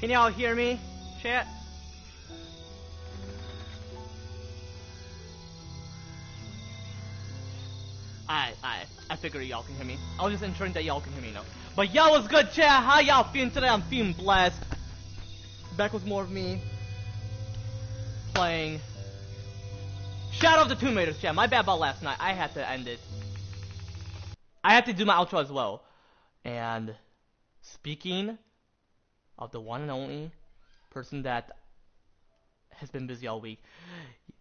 Can y'all hear me, chat? I figure y'all can hear me. I was just ensuring that y'all can hear me now. But yo, what's good, chat? How y'all feeling today? I'm feeling blessed. Back with more of me playing Shadow of the Tomb Raiders, chat. My bad about last night. I had to end it. I had to do my outro as well. And speaking of the one and only person that has been busy all week.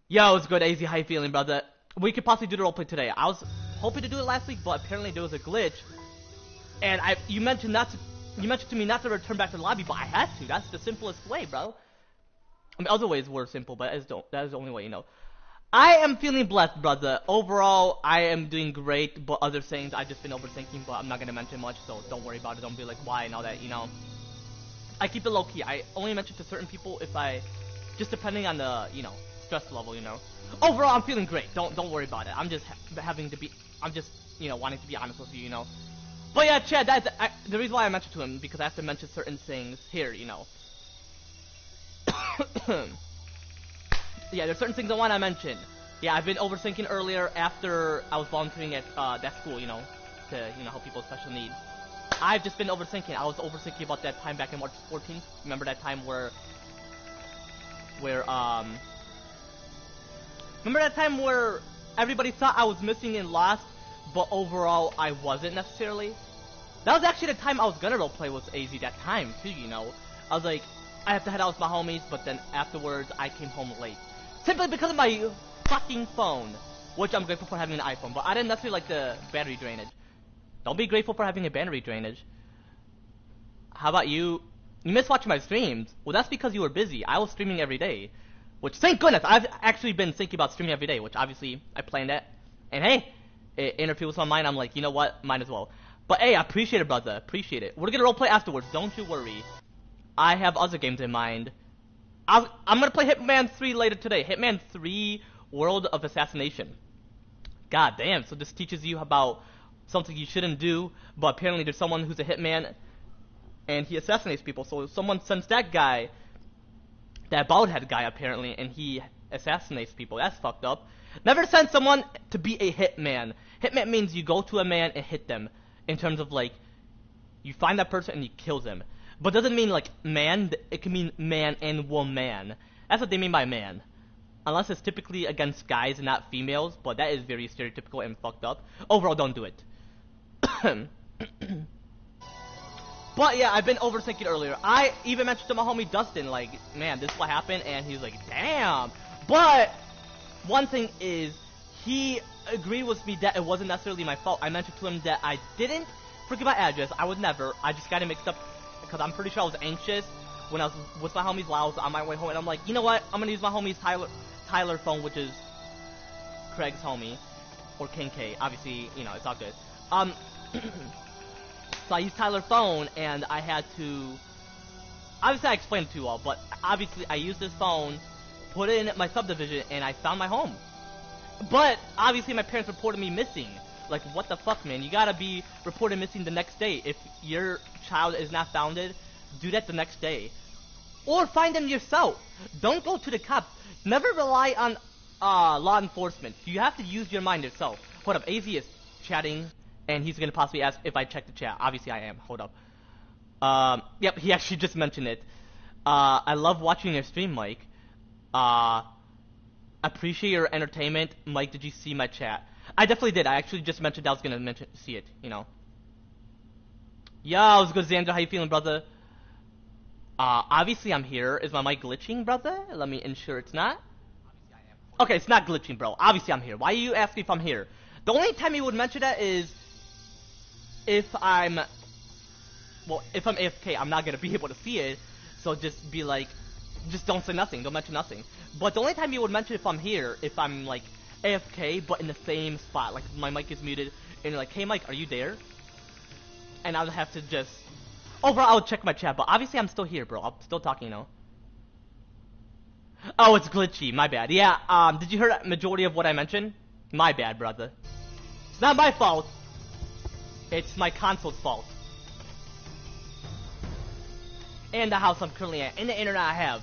Yo, it's good, AZ. How you feeling, brother? We could possibly do the roleplay today. I was hoping to do it last week, but apparently there was a glitch. And you mentioned to me not to return back to the lobby, but I had to. That's the simplest way, bro. I mean, other ways were simple, but that is the only way, you know. I am feeling blessed, brother. Overall, I am doing great, but other things I've just been overthinking, but I'm not gonna mention much, so don't worry about it. Don't be like, why and all that, you know. I keep it low key. I only mention to certain people if just depending on the, you know, stress level, you know. Overall, I'm feeling great. Don't worry about it. I'm just you know, wanting to be honest with you, you know. But yeah, Chad, that's the reason why I mentioned to him, because I have to mention certain things here, you know. Yeah, there's certain things I want to mention. Yeah, I've been overthinking earlier after I was volunteering at that school, you know, to, you know, help people with special needs. I've just been overthinking. I was overthinking about that time back in March 14th. Remember that time where everybody thought I was missing and lost, but overall I wasn't necessarily? That was actually the time I was gonna roleplay with AZ that time too, you know. I was like, I have to head out with my homies, but then afterwards I came home late. Simply because of my fucking phone, which I'm grateful for having an iPhone, but I didn't necessarily like the battery drainage. Don't be grateful for having a battery drainage. How about you? You missed watching my streams. Well, that's because you were busy. I was streaming every day. Which, thank goodness, I've actually been thinking about streaming every day, which obviously I planned that. And hey, it interfered with my mind. I'm like, you know what? Might as well. But hey, I appreciate it, brother. Appreciate it. We're gonna roleplay afterwards. Don't you worry. I have other games in mind. I'm gonna play Hitman 3 later today. Hitman 3 World of Assassination. God damn, so this teaches you about something you shouldn't do, but apparently there's someone who's a hitman and he assassinates people. So someone sends that guy, that bald head guy apparently, and he assassinates people. That's fucked up. Never send someone to be a hitman. Hitman means you go to a man and hit them, in terms of like, you find that person and you kill them. But doesn't mean like man, it can mean man and woman. That's what they mean by man. Unless it's typically against guys and not females, but that is very stereotypical and fucked up. Overall, don't do it. But yeah, I've been overthinking earlier. I even mentioned to my homie Dustin, like, man, this is what happened, and he's like, damn. But one thing is, he agreed with me that it wasn't necessarily my fault. I mentioned to him that I didn't forget my address. I would never. I just got it mixed up because I'm pretty sure I was anxious when I was with my homies while I was on my way home, and I'm like, you know what? I'm gonna use my homie's Tyler phone, which is Craig's homie, or King K. Obviously, you know, it's all good. So I used Tyler's phone, and I had to... Obviously, I explained it to you all, but obviously, I used this phone, put it in my subdivision, and I found my home. But, obviously, my parents reported me missing. Like, what the fuck, man? You gotta be reported missing the next day. If your child is not founded, do that the next day. Or find them yourself. Don't go to the cops. Never rely on law enforcement. You have to use your mind yourself. Hold up, AZ is chatting, and he's gonna possibly ask if I check the chat. Obviously I am. Hold up. Yep, he actually just mentioned it. I love watching your stream, Mike. Appreciate your entertainment. Mike, did you see my chat? I definitely did. I actually just mentioned I was gonna see it, you know. Yo, what's good, Xander? How you feeling, brother? Obviously I'm here. Is my mic glitching, brother? Let me ensure it's not. Okay, it's not glitching, bro. Obviously I'm here. Why are you asking if I'm here? The only time you would mention that is if I'm AFK, I'm not gonna be able to see it. So just be like, just don't say nothing. Don't mention nothing. But the only time you would mention if I'm here, if I'm like AFK, but in the same spot. Like my mic is muted, and you're like, hey Mike, are you there? And I'll have to just... Overall, I'll check my chat, but obviously I'm still here, bro. I'm still talking, you know. Oh, it's glitchy. My bad. Yeah, did you hear that majority of what I mentioned? My bad, brother. It's not my fault. It's my console's fault. and the house I'm currently at, and the internet I have.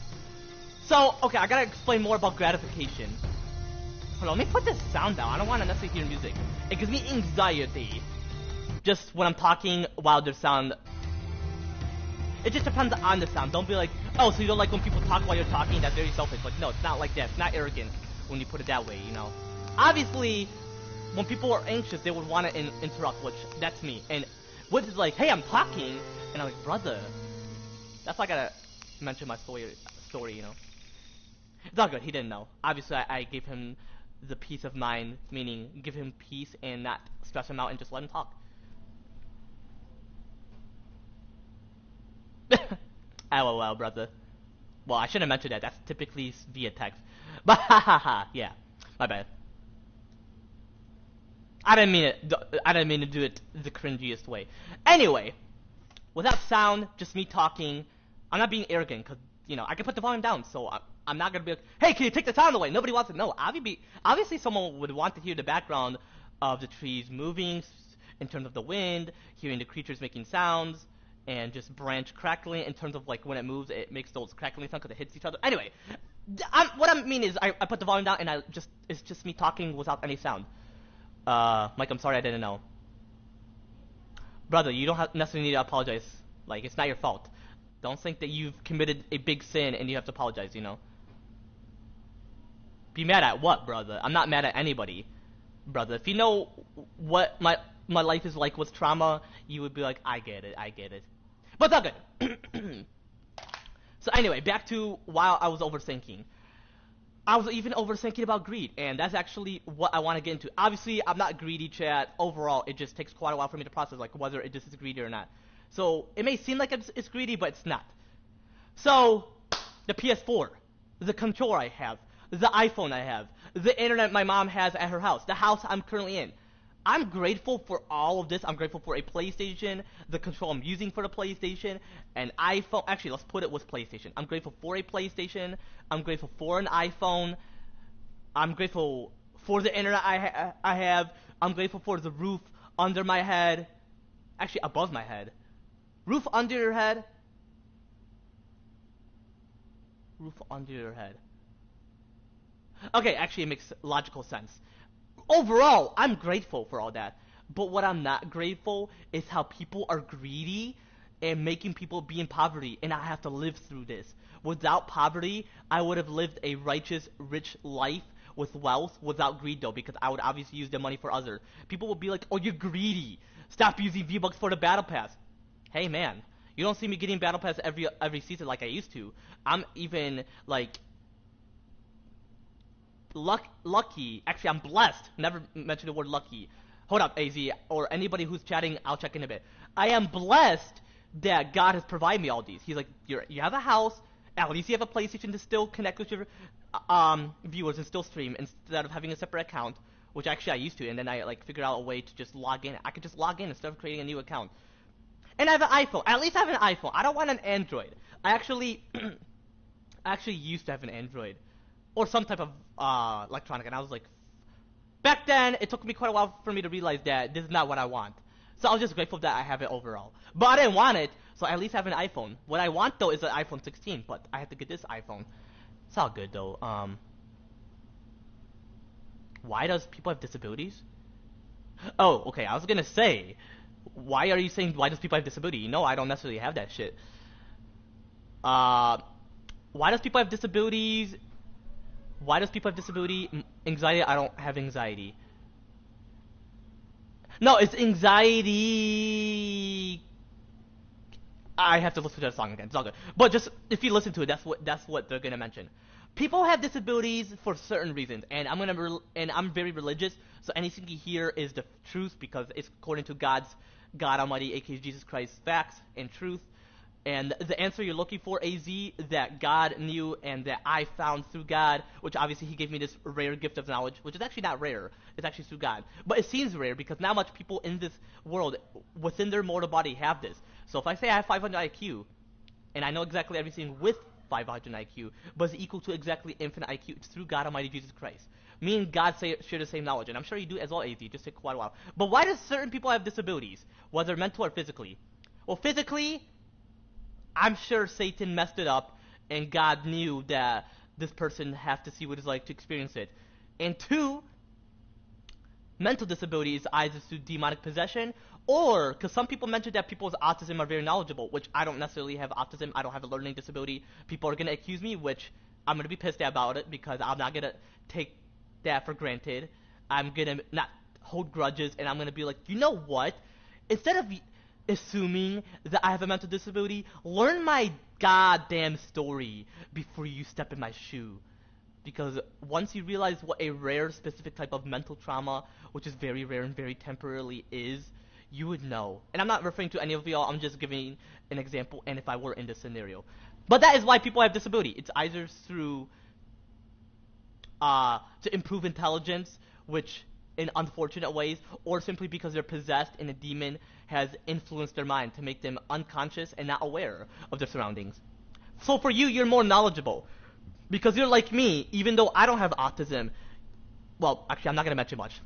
So, okay, I gotta explain more about gratification. Hold on, let me put this sound down. I don't want to necessarily hear music. It gives me anxiety. Just when I'm talking while there's sound. It just depends on the sound. Don't be like, oh, so you don't like when people talk while you're talking? That's very selfish. Like, no, it's not like that. It's not arrogant when you put it that way, you know. Obviously, when people are anxious, they would want to interrupt, which that's me. And Woods is like, hey, I'm talking, and I'm like, brother. That's why I gotta mention my story, you know. It's all good. He didn't know. Obviously, I gave him the peace of mind, meaning give him peace and not stress him out and just let him talk. LOL, brother. Well, I shouldn't have mentioned that. That's typically via text. But hahaha, yeah. My bad. I didn't mean it. I didn't mean to do it the cringiest way. Anyway, without sound, just me talking. I'm not being arrogant, cause you know I can put the volume down, so I'm not gonna be like, hey, can you take the sound away? Nobody wants to know. Obviously, someone would want to hear the background of the trees moving, in terms of the wind, hearing the creatures making sounds, and just branch crackling. In terms of like when it moves, it makes those crackling sounds because it hits each other. Anyway, what I mean is I put the volume down and it's just me talking without any sound. Mike, I'm sorry I didn't know. Brother, you don't necessarily need to apologize. Like, it's not your fault. Don't think that you've committed a big sin and you have to apologize, you know? Be mad at what, brother? I'm not mad at anybody, brother. If you know what my life is like with trauma, you would be like, I get it. But it's all good. So anyway, back to while I was overthinking. I was even overthinking about greed, and that's actually what I want to get into. Obviously, I'm not greedy, chat. Overall, it just takes quite a while for me to process, like, whether it just is greedy or not. So, it may seem like it's greedy, but it's not. So, the PS4, the controller I have, the iPhone I have, the internet my mom has at her house, the house I'm currently in. I'm grateful for all of this. I'm grateful for a PlayStation, the control I'm using for the PlayStation, an iPhone. Actually, let's put it with PlayStation. I'm grateful for a PlayStation. I'm grateful for an iPhone. I'm grateful for the internet I have. I'm grateful for the roof under my head. Actually, above my head. Roof under your head. Roof under your head. Okay, actually, it makes logical sense. Overall, I'm grateful for all that. But what I'm not grateful is how people are greedy and making people be in poverty, and I have to live through this. Without poverty, I would have lived a righteous, rich life with wealth without greed, though, because I would obviously use the money for others. People would be like, oh, you're greedy. Stop using V-Bucks for the Battle Pass. Hey, man, you don't see me getting Battle Pass every season like I used to. I'm even, like... lucky. Actually, I'm blessed. Never mentioned the word lucky. Hold up, AZ, or anybody who's chatting, I'll check in a bit. I am blessed that God has provided me all these. He's like, you have a house, at least you have a PlayStation to still connect with your viewers and still stream instead of having a separate account, which actually I used to, and then I like figured out a way to just log in. I could just log in instead of creating a new account. And I have an iPhone. At least I have an iPhone. I don't want an Android. I actually used to have an Android. Or some type of electronic, and I was like, back then, it took me quite a while for me to realize that this is not what I want. So I was just grateful that I have it overall. But I didn't want it, so I at least have an iPhone. What I want, though, is an iPhone 16, but I have to get this iPhone. It's all good, though. Why does people have disabilities? Oh, okay, I was gonna say, why are you saying, why does people have disability? You know I don't necessarily have that shit. Why does people have disabilities? Why does people have disability? Anxiety? I don't have anxiety. No, it's anxiety. I have to listen to that song again. It's all good. But just if you listen to it, that's what they're gonna mention. People have disabilities for certain reasons, and I'm very religious, so anything you hear is the truth because it's according to God Almighty, a.k.a. Jesus Christ, facts and truth. And the answer you're looking for, AZ, that God knew and that I found through God, which obviously he gave me this rare gift of knowledge, which is actually not rare. It's actually through God. But it seems rare because not much people in this world, within their mortal body, have this. So if I say I have 500 IQ, and I know exactly everything with 500 IQ, but it's equal to exactly infinite IQ, it's through God Almighty Jesus Christ. Me and God share the same knowledge, and I'm sure you do as well, AZ. Just take quite a while. But why do certain people have disabilities, whether mental or physically? Well, physically... I'm sure Satan messed it up, and God knew that this person has to see what it's like to experience it. And two, mental disability is either through demonic possession or because some people mentioned that people with autism are very knowledgeable, which I don't necessarily have autism. I don't have a learning disability. People are gonna accuse me, which I'm gonna be pissed about it because I'm not gonna take that for granted. I'm gonna not hold grudges, and I'm gonna be like, you know what? Instead of assuming that I have a mental disability, learn my goddamn story before you step in my shoe. Because once you realize what a rare specific type of mental trauma, which is very rare and very temporarily is, you would know. And I'm not referring to any of y'all, I'm just giving an example, and if I were in this scenario. But that is why people have disability. It's either through to improve intelligence, which in unfortunate ways, or simply because they're possessed and a demon has influenced their mind to make them unconscious and not aware of their surroundings. So for you, you're more knowledgeable. Because you're like me, even though I don't have autism. Well, actually, I'm not going to mention much.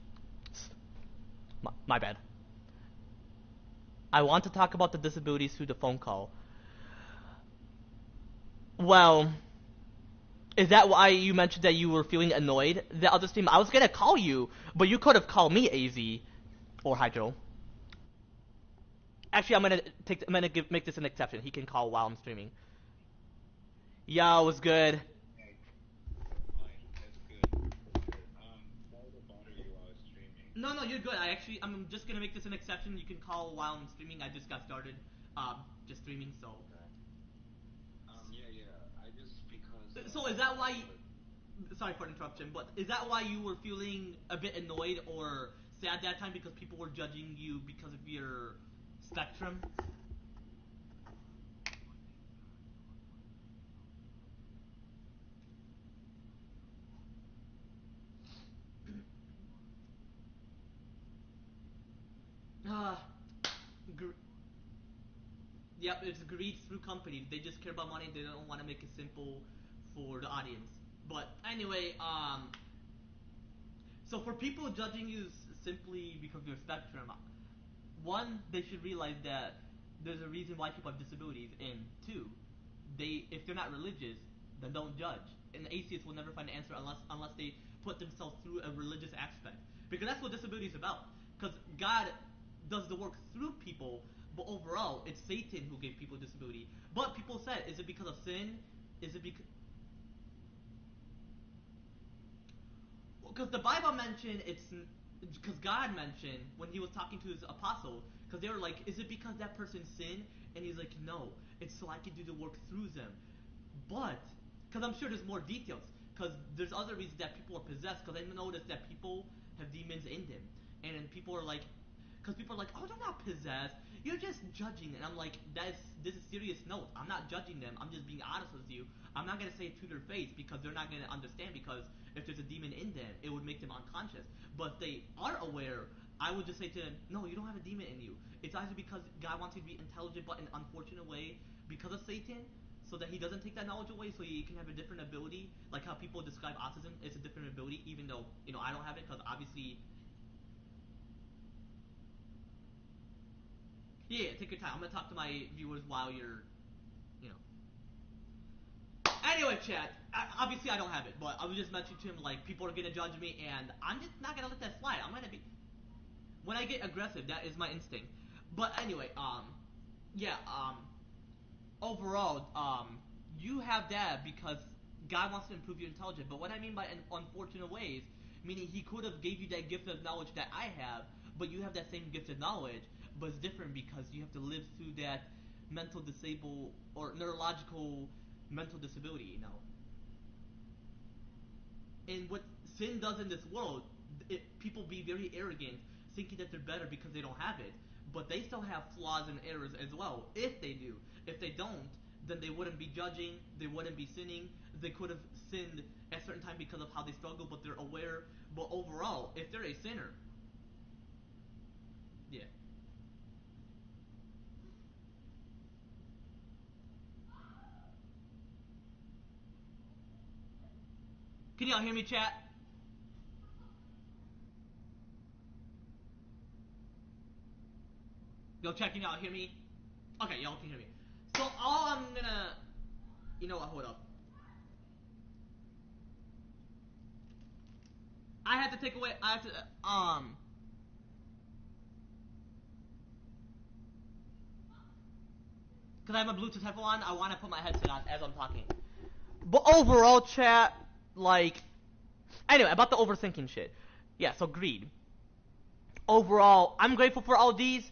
My bad. I want to talk about the disabilities through the phone call. Well, is that why you mentioned that you were feeling annoyed the other stream? I was going to call you, but you could have called me AZ or Hydro. Actually, I'm gonna make this an exception. He can call while I'm streaming. Yo, it was good. No, no, you're good. I'm just gonna make this an exception. You can call while I'm streaming. I just got started, just streaming. So. So is that why? Sorry for the interruption, but is that why you were feeling a bit annoyed or sad that time because people were judging you because of your spectrum? Ah, gr- yep, it's greed through companies. They just care about money. They don't want to make it simple for the audience. But anyway, so for people judging you simply because of your spectrum, one, they should realize that there's a reason why people have disabilities, and two, if they're not religious, then don't judge. And atheists will never find an answer unless they put themselves through a religious aspect, because that's what disability is about. Because God does the work through people, but overall, it's Satan who gave people disability. But people said, is it because of sin? Is it because the Bible mentioned it's because God mentioned when he was talking to his apostles, because they were like, is it because that person sinned? And he's like, no, it's so I can do the work through them. But because I'm sure there's more details, because there's other reasons that people are possessed. Because I noticed that people have demons in them, and then people are like, because people are like, oh, they're not possessed. You're just judging, and I'm like, this is serious note. I'm not judging them. I'm just being honest with you. I'm not gonna say it to their face because they're not gonna understand. Because if there's a demon in them, it would make them unconscious. But if they are aware, I would just say to them, no, you don't have a demon in you. It's either because God wants you to be intelligent, but in an unfortunate way because of Satan, so that he doesn't take that knowledge away, so you can have a different ability. Like how people describe autism, it's a different ability, even though I don't have it because obviously. Yeah, take your time. I'm gonna talk to my viewers while you're, you know. Anyway, chat. Obviously, I don't have it, but I was just mentioning to him like people are gonna judge me, and I'm just not gonna let that slide. I'm gonna be. When I get aggressive, that is my instinct. But anyway, yeah, overall, you have that because God wants to improve your intelligence. But what I mean by unfortunate ways, meaning He could have gave you that gift of knowledge that I have, but you have that same gift of knowledge, but it's different because you have to live through that mental disable or neurological mental disability. And what sin does in this world, people be very arrogant, thinking that they're better because they don't have it, but they still have flaws and errors as well. If they do, if they don't, then they wouldn't be judging, they wouldn't be sinning. They could have sinned at a certain time because of how they struggle, but they're aware. But overall, if they're a sinner, yeah. Can y'all hear me, chat? Yo, chat, can y'all hear me? Okay, y'all can hear me. So all I'm gonna, you know what? Hold up. I had to take away. I have to because I have a Bluetooth headphone on. I want to put my headset on as I'm talking. But overall, chat, like, anyway, about the overthinking shit. Yeah, so greed. Overall, I'm grateful for all these.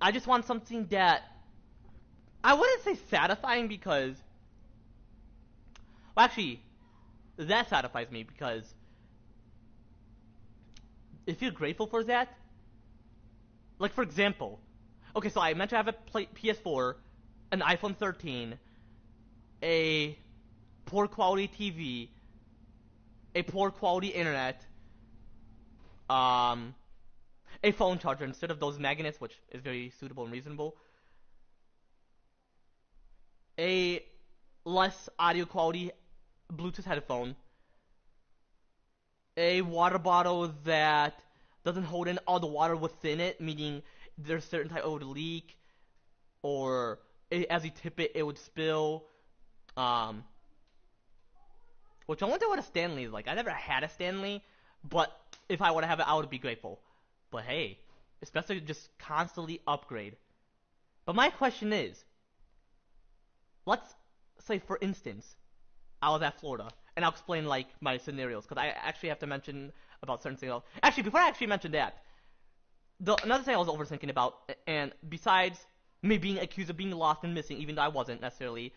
I just want something that I wouldn't say satisfying because, well, actually, that satisfies me because if you're grateful for that, like for example, okay, so I mentioned I have a PS4, an iPhone 13, a poor quality TV, a poor quality internet, um, a phone charger instead of those magnets, which is very suitable and reasonable, a less audio quality Bluetooth headphone, a water bottle that doesn't hold in all the water within it, meaning there's certain type it would leak, or as you tip it, it would spill. Um, which I wonder what a Stanley is like. I never had a Stanley, but if I were to have it, I would be grateful. But hey, especially just constantly upgrade. But my question is, let's say for instance, I was at Florida, and I'll explain like my scenarios because I actually have to mention about certain things. Actually, before I actually mention that, another thing I was overthinking about, and besides me being accused of being lost and missing, even though I wasn't necessarily,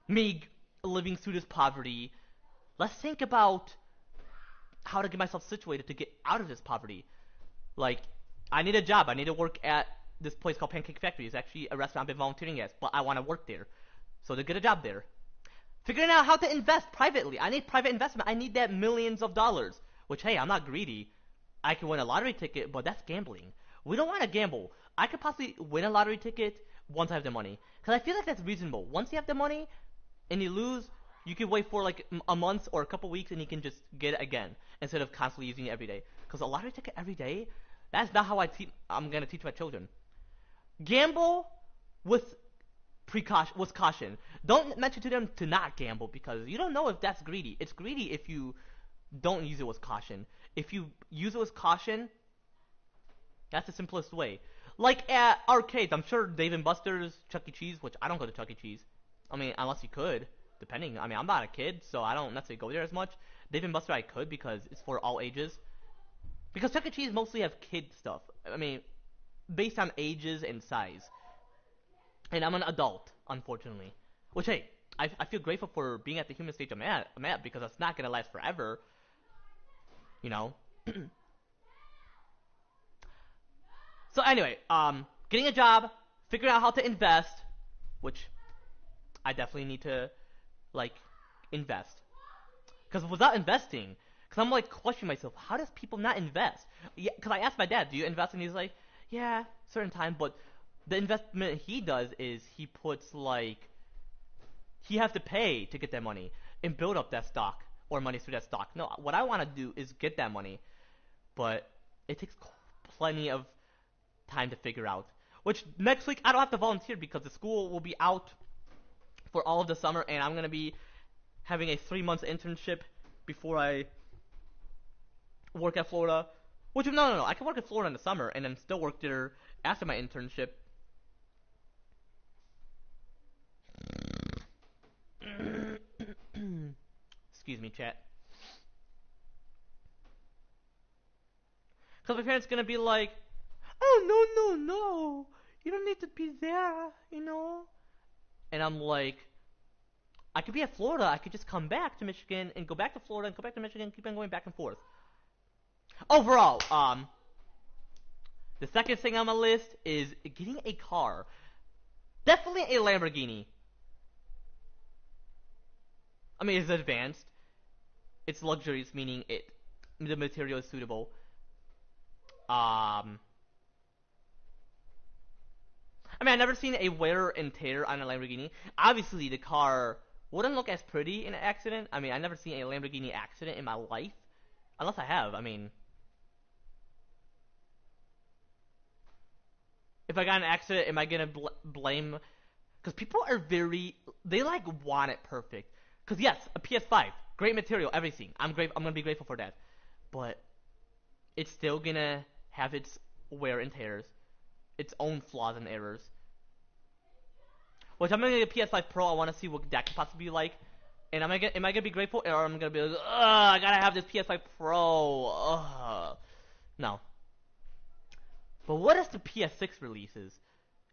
me living through this poverty, let's think about how to get myself situated to get out of this poverty. Like, I need a job. I need to work at this place called Pancake Factory. It's actually a restaurant I've been volunteering at, but I want to work there. So to get a job there. Figuring out how to invest privately. I need private investment. I need that millions of dollars. Which, hey, I'm not greedy. I can win a lottery ticket, but that's gambling. We don't want to gamble. I could possibly win a lottery ticket once I have the money. Because I feel like that's reasonable. Once you have the money and you lose, you can wait for like a month or a couple weeks and you can just get it again instead of constantly using it every day. Because a lottery ticket every day, that's not how I'm going to teach my children. Gamble with precaution, with caution. Don't mention to them to not gamble because you don't know if that's greedy. It's greedy if you don't use it with caution. If you use it with caution, that's the simplest way. Like at arcades, I'm sure Dave and Buster's, Chuck E. Cheese, which I don't go to Chuck E. Cheese. I mean, unless you could, depending. I mean, I'm not a kid, so I don't necessarily go there as much. Dave and Buster I could because it's for all ages. Because Chuck E. Cheese mostly have kid stuff. I mean, based on ages and size. And I'm an adult, unfortunately. Which, hey, I feel grateful for being at the human stage I'm at because it's not going to last forever. You know? So anyway, getting a job, figuring out how to invest, which I definitely need to, like, invest. Because without investing, because I'm, like, questioning myself, how does people not invest? Yeah, because I asked my dad, do you invest? And he's like, yeah, certain time, but the investment he does is he puts, like, he has to pay to get that money and build up that stock or money through that stock. No, what I want to do is get that money, but it takes plenty of time to figure out. Which next week I don't have to volunteer because the school will be out for all of the summer, and I'm gonna be having a 3 months internship before I work at Florida. Which no, I can work at Florida in the summer and then still work there after my internship. Excuse me, chat. Because my parents gonna be like, oh no, you don't need to be there, you know. And I'm like, I could be at Florida. I could just come back to Michigan and go back to Florida and go back to Michigan, keep on going back and forth. Overall, the second thing on my list is getting a car. Definitely a Lamborghini. I mean, it's advanced. It's luxurious, meaning the material is suitable. I mean, I've never seen a wear and tear on a Lamborghini. Obviously, the car wouldn't look as pretty in an accident. I mean, I've never seen a Lamborghini accident in my life. Unless I have. I mean, if I got in an accident, am I gonna blame? Because people are they like want it perfect. Because yes, a PS5, great material, everything. I'm gonna be grateful for that. But it's still gonna have its wear and tears, its own flaws and errors. Which I'm gonna get a PS5 Pro. I want to see what that could possibly be like. And am I gonna be grateful, or am I gonna be like, ugh, I gotta have this PS5 Pro? Ugh. No. But what if the PS6 releases?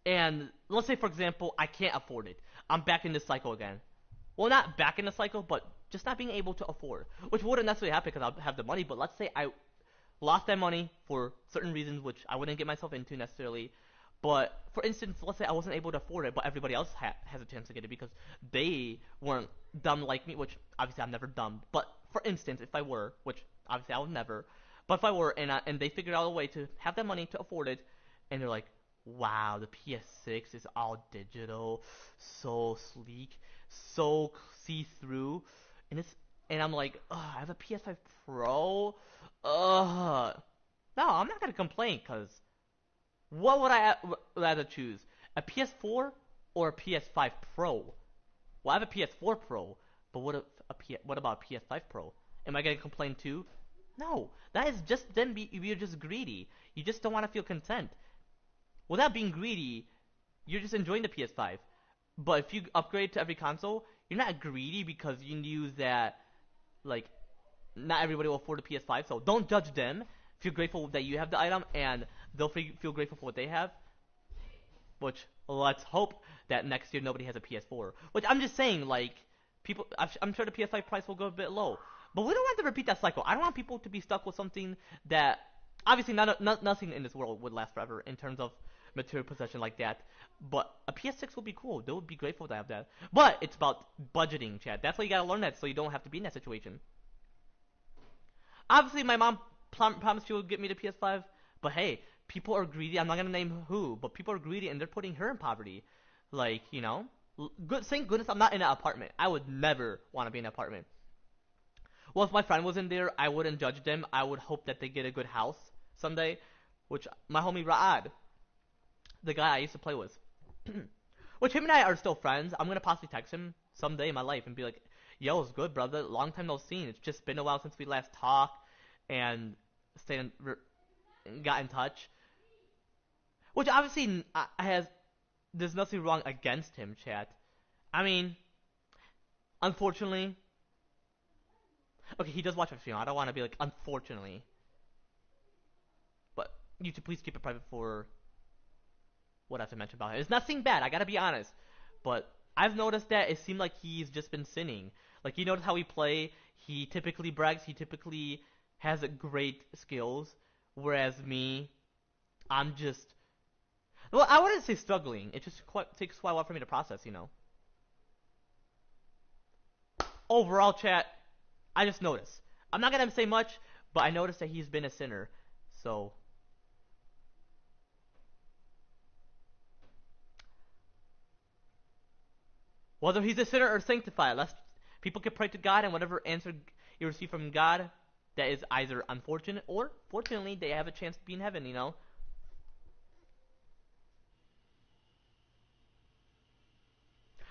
And let's say, for example, I can't afford it. I'm back in this cycle again. Well, not back in the cycle, but just not being able to afford. Which wouldn't necessarily happen because I have the money, but let's say I lost that money for certain reasons, which I wouldn't get myself into necessarily. But for instance, let's say I wasn't able to afford it, but everybody else has a chance to get it because they weren't dumb like me, which obviously I'm never dumb. But for instance, if I were, which obviously I would never, but if I were, and they figured out a way to have that money to afford it, and they're like, wow, the PS6 is all digital, so sleek, so see-through, and I'm like, ugh, I have a PS5 Pro. Ugh. No, I'm not gonna complain because what would I rather choose? A PS4 or a PS5 Pro? Well, I have a PS4 Pro, but what about a PS5 Pro? Am I gonna complain too? No, that is just then you're just greedy. You just don't want to feel content. Without being greedy, you're just enjoying the PS5. But if you upgrade to every console, you're not greedy because you knew that like not everybody will afford a PS5. So don't judge them. Feel grateful that you have the item, and they'll feel grateful for what they have. Which let's hope that next year nobody has a PS4. Which I'm just saying, like people, I'm sure the PS5 price will go a bit low. But we don't want to repeat that cycle. I don't want people to be stuck with something that obviously nothing in this world would last forever in terms of material possession like that. But a PS6 would be cool. They would be grateful to have that. But it's about budgeting, Chad. That's why you gotta learn that so you don't have to be in that situation. Obviously, my mom promised she would get me the PS5, but hey, people are greedy. I'm not gonna name who, but people are greedy and they're putting her in poverty. Like, thank goodness I'm not in an apartment. I would never want to be in an apartment. Well, if my friend was in there, I wouldn't judge them. I would hope that they get a good house someday. Which my homie Ra'ad, the guy I used to play with, which him and I are still friends. I'm gonna possibly text him someday in my life and be like, "Yo, it's good, brother. Long time no seen. It's just been a while since we last talked and got in touch." Which obviously there's nothing wrong against him, chat. I mean, unfortunately, okay, he does watch our stream. I don't want to be like, unfortunately, but you should please keep it private for what I have to mention about him. It's nothing bad. I gotta be honest, but I've noticed that it seemed like he's just been sinning. Like, you notice how he play. He typically brags. He typically has great skills, whereas me, I'm just, well, I wouldn't say struggling. It just takes quite a while for me to process. Overall, chat, I just noticed. I'm not gonna say much, but I noticed that he's been a sinner. So, whether he's a sinner or sanctified, people can pray to God, and whatever answer you receive from God, that is either unfortunate or fortunately they have a chance to be in heaven.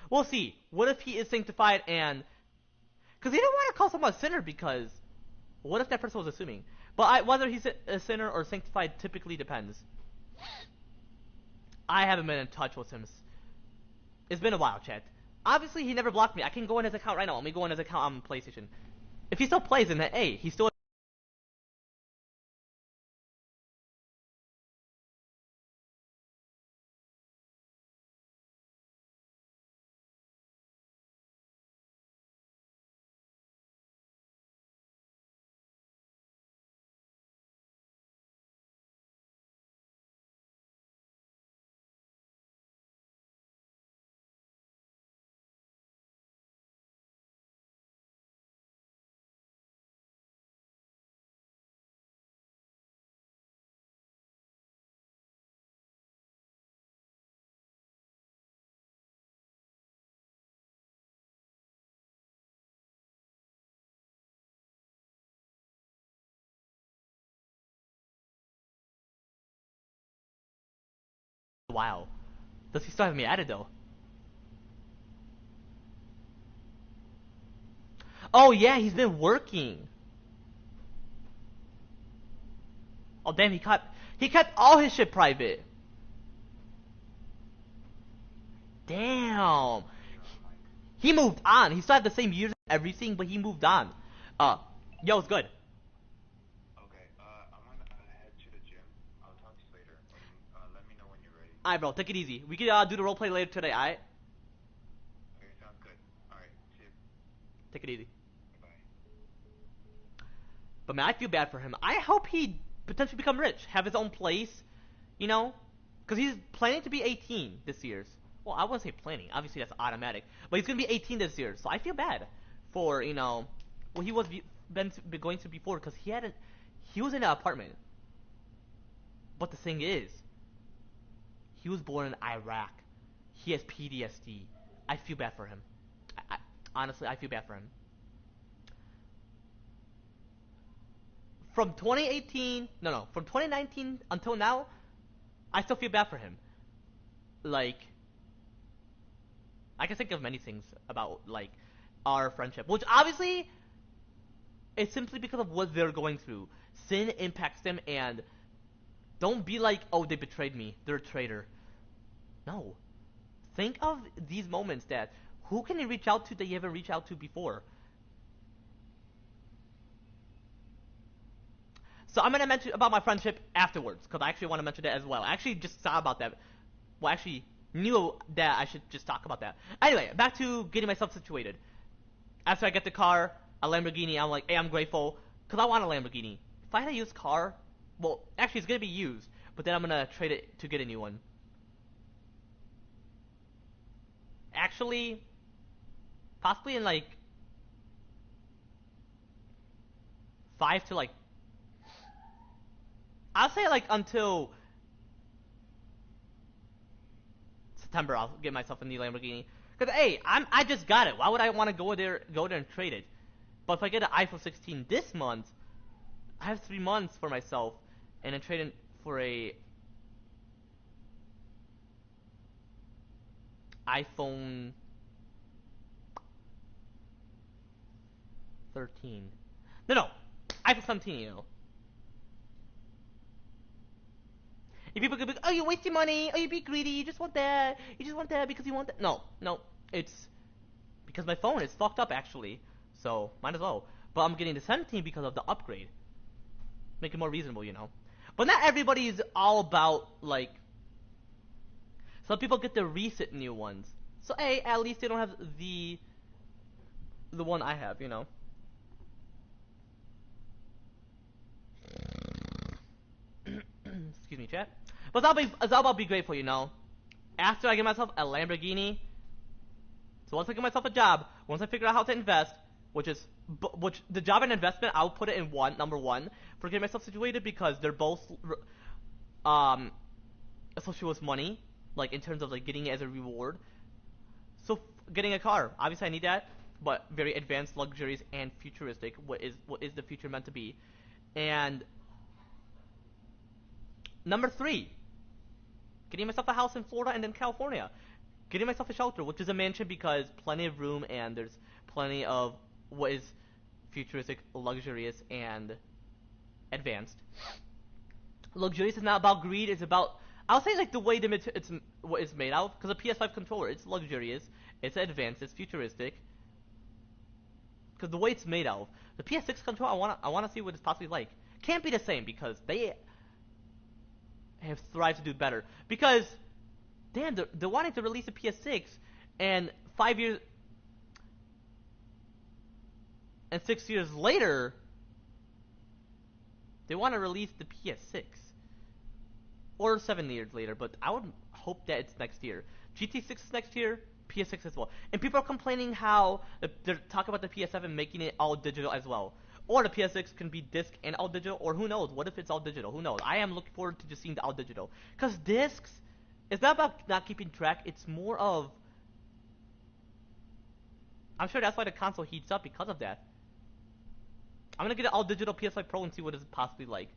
We'll see. What if he is sanctified and because you don't want to call someone a sinner because what if that person was assuming? But whether he's a sinner or sanctified typically depends. I haven't been in touch with him. It's been a while, chat. Obviously, he never blocked me. I can go in his account right now. Let me go in his account on PlayStation. If he still plays, then hey, he's still Wow. Does he still have me added though? Oh yeah, he's been working. Oh damn, he kept all his shit private. Damn. He moved on. He still had the same years and everything, but he moved on. Uh, yo, it's good. Okay, I'm gonna head to the gym. I'll talk to you later. Let me know when you're ready. Alright, bro, take it easy. We can do the roleplay later today, alright? Okay, sounds good. Alright, see you. Take it easy. Bye. But man, I feel bad for him. I hope he potentially become rich, have his own place, you know? Because he's planning to be 18 this year. Well, I wouldn't say planning. Obviously, that's automatic. But he's going to be 18 this year. So I feel bad for, what he was going to before because he was in an apartment. But the thing is, he was born in Iraq. He has PTSD. I feel bad for him. Honestly, I feel bad for him. From 2018, no, from 2019 until now, I still feel bad for him. Like, I can think of many things about, like, our friendship, which obviously is simply because of what they're going through. Sin impacts them, and don't be like, oh, they betrayed me, they're a traitor. No. Think of these moments that who can you reach out to that you haven't reached out to before? So I'm gonna mention about my friendship afterwards, because I actually want to mention that as well. I actually just thought about that. Well, actually knew that I should just talk about that. Anyway, back to getting myself situated. After I get the car, a Lamborghini, I'm like, hey, I'm grateful, because I want a Lamborghini. If I had a used car, well, actually it's gonna be used, but then I'm gonna trade it to get a new one. Actually, possibly in like 5 to like, I'll say like until September, I'll get myself a new Lamborghini. Cause hey, I just got it. Why would I want to go there and trade it? But if I get an iPhone 16 this month, I have 3 months for myself, and then trade it for a iPhone 13. No, iPhone 17. And people could be, oh, you're wasting money. Oh, you be greedy. You just want that. You just want that because you want that. No, it's because my phone is fucked up actually. So might as well. But I'm getting the 17 because of the upgrade. Make it more reasonable. But not everybody is all about like. Some people get the recent new ones. So hey, at least they don't have the one I have. Excuse me, chat. But it's all about be grateful. After I get myself a Lamborghini, so once I get myself a job, once I figure out how to invest, which the job and investment, I'll put it in number one for getting myself situated because they're both um associated with money, like in terms of like getting it as a reward. So getting a car, obviously I need that, but very advanced, luxurious, and futuristic. What is the future meant to be? And number three, getting myself a house in Florida and then California. Getting myself a shelter, which is a mansion because plenty of room and there's plenty of what is futuristic, luxurious, and advanced. Luxurious is not about greed; it's about I'll say like the way it's what it's made out. Because a PS5 controller, it's luxurious, it's advanced, it's futuristic. Because the way it's made out, the PS6 controller, I wanna see what it's possibly like. Can't be the same because they have thrived to do better. Because damn, they're wanting to release a PS6, and 5 years and 6 years later, they want to release the PS6, or 7 years later. But I would hope that it's next year. GT6 is next year, PS6 as well. And people are complaining how they're talking about the PS7 making it all digital as well. Or the PS6 can be disc and all digital, or who knows? What if it's all digital? Who knows? I am looking forward to just seeing the all digital. Because discs, it's not about not keeping track, it's more of. I'm sure that's why the console heats up because of that. I'm gonna get an all digital PS5 Pro and see what it's possibly like.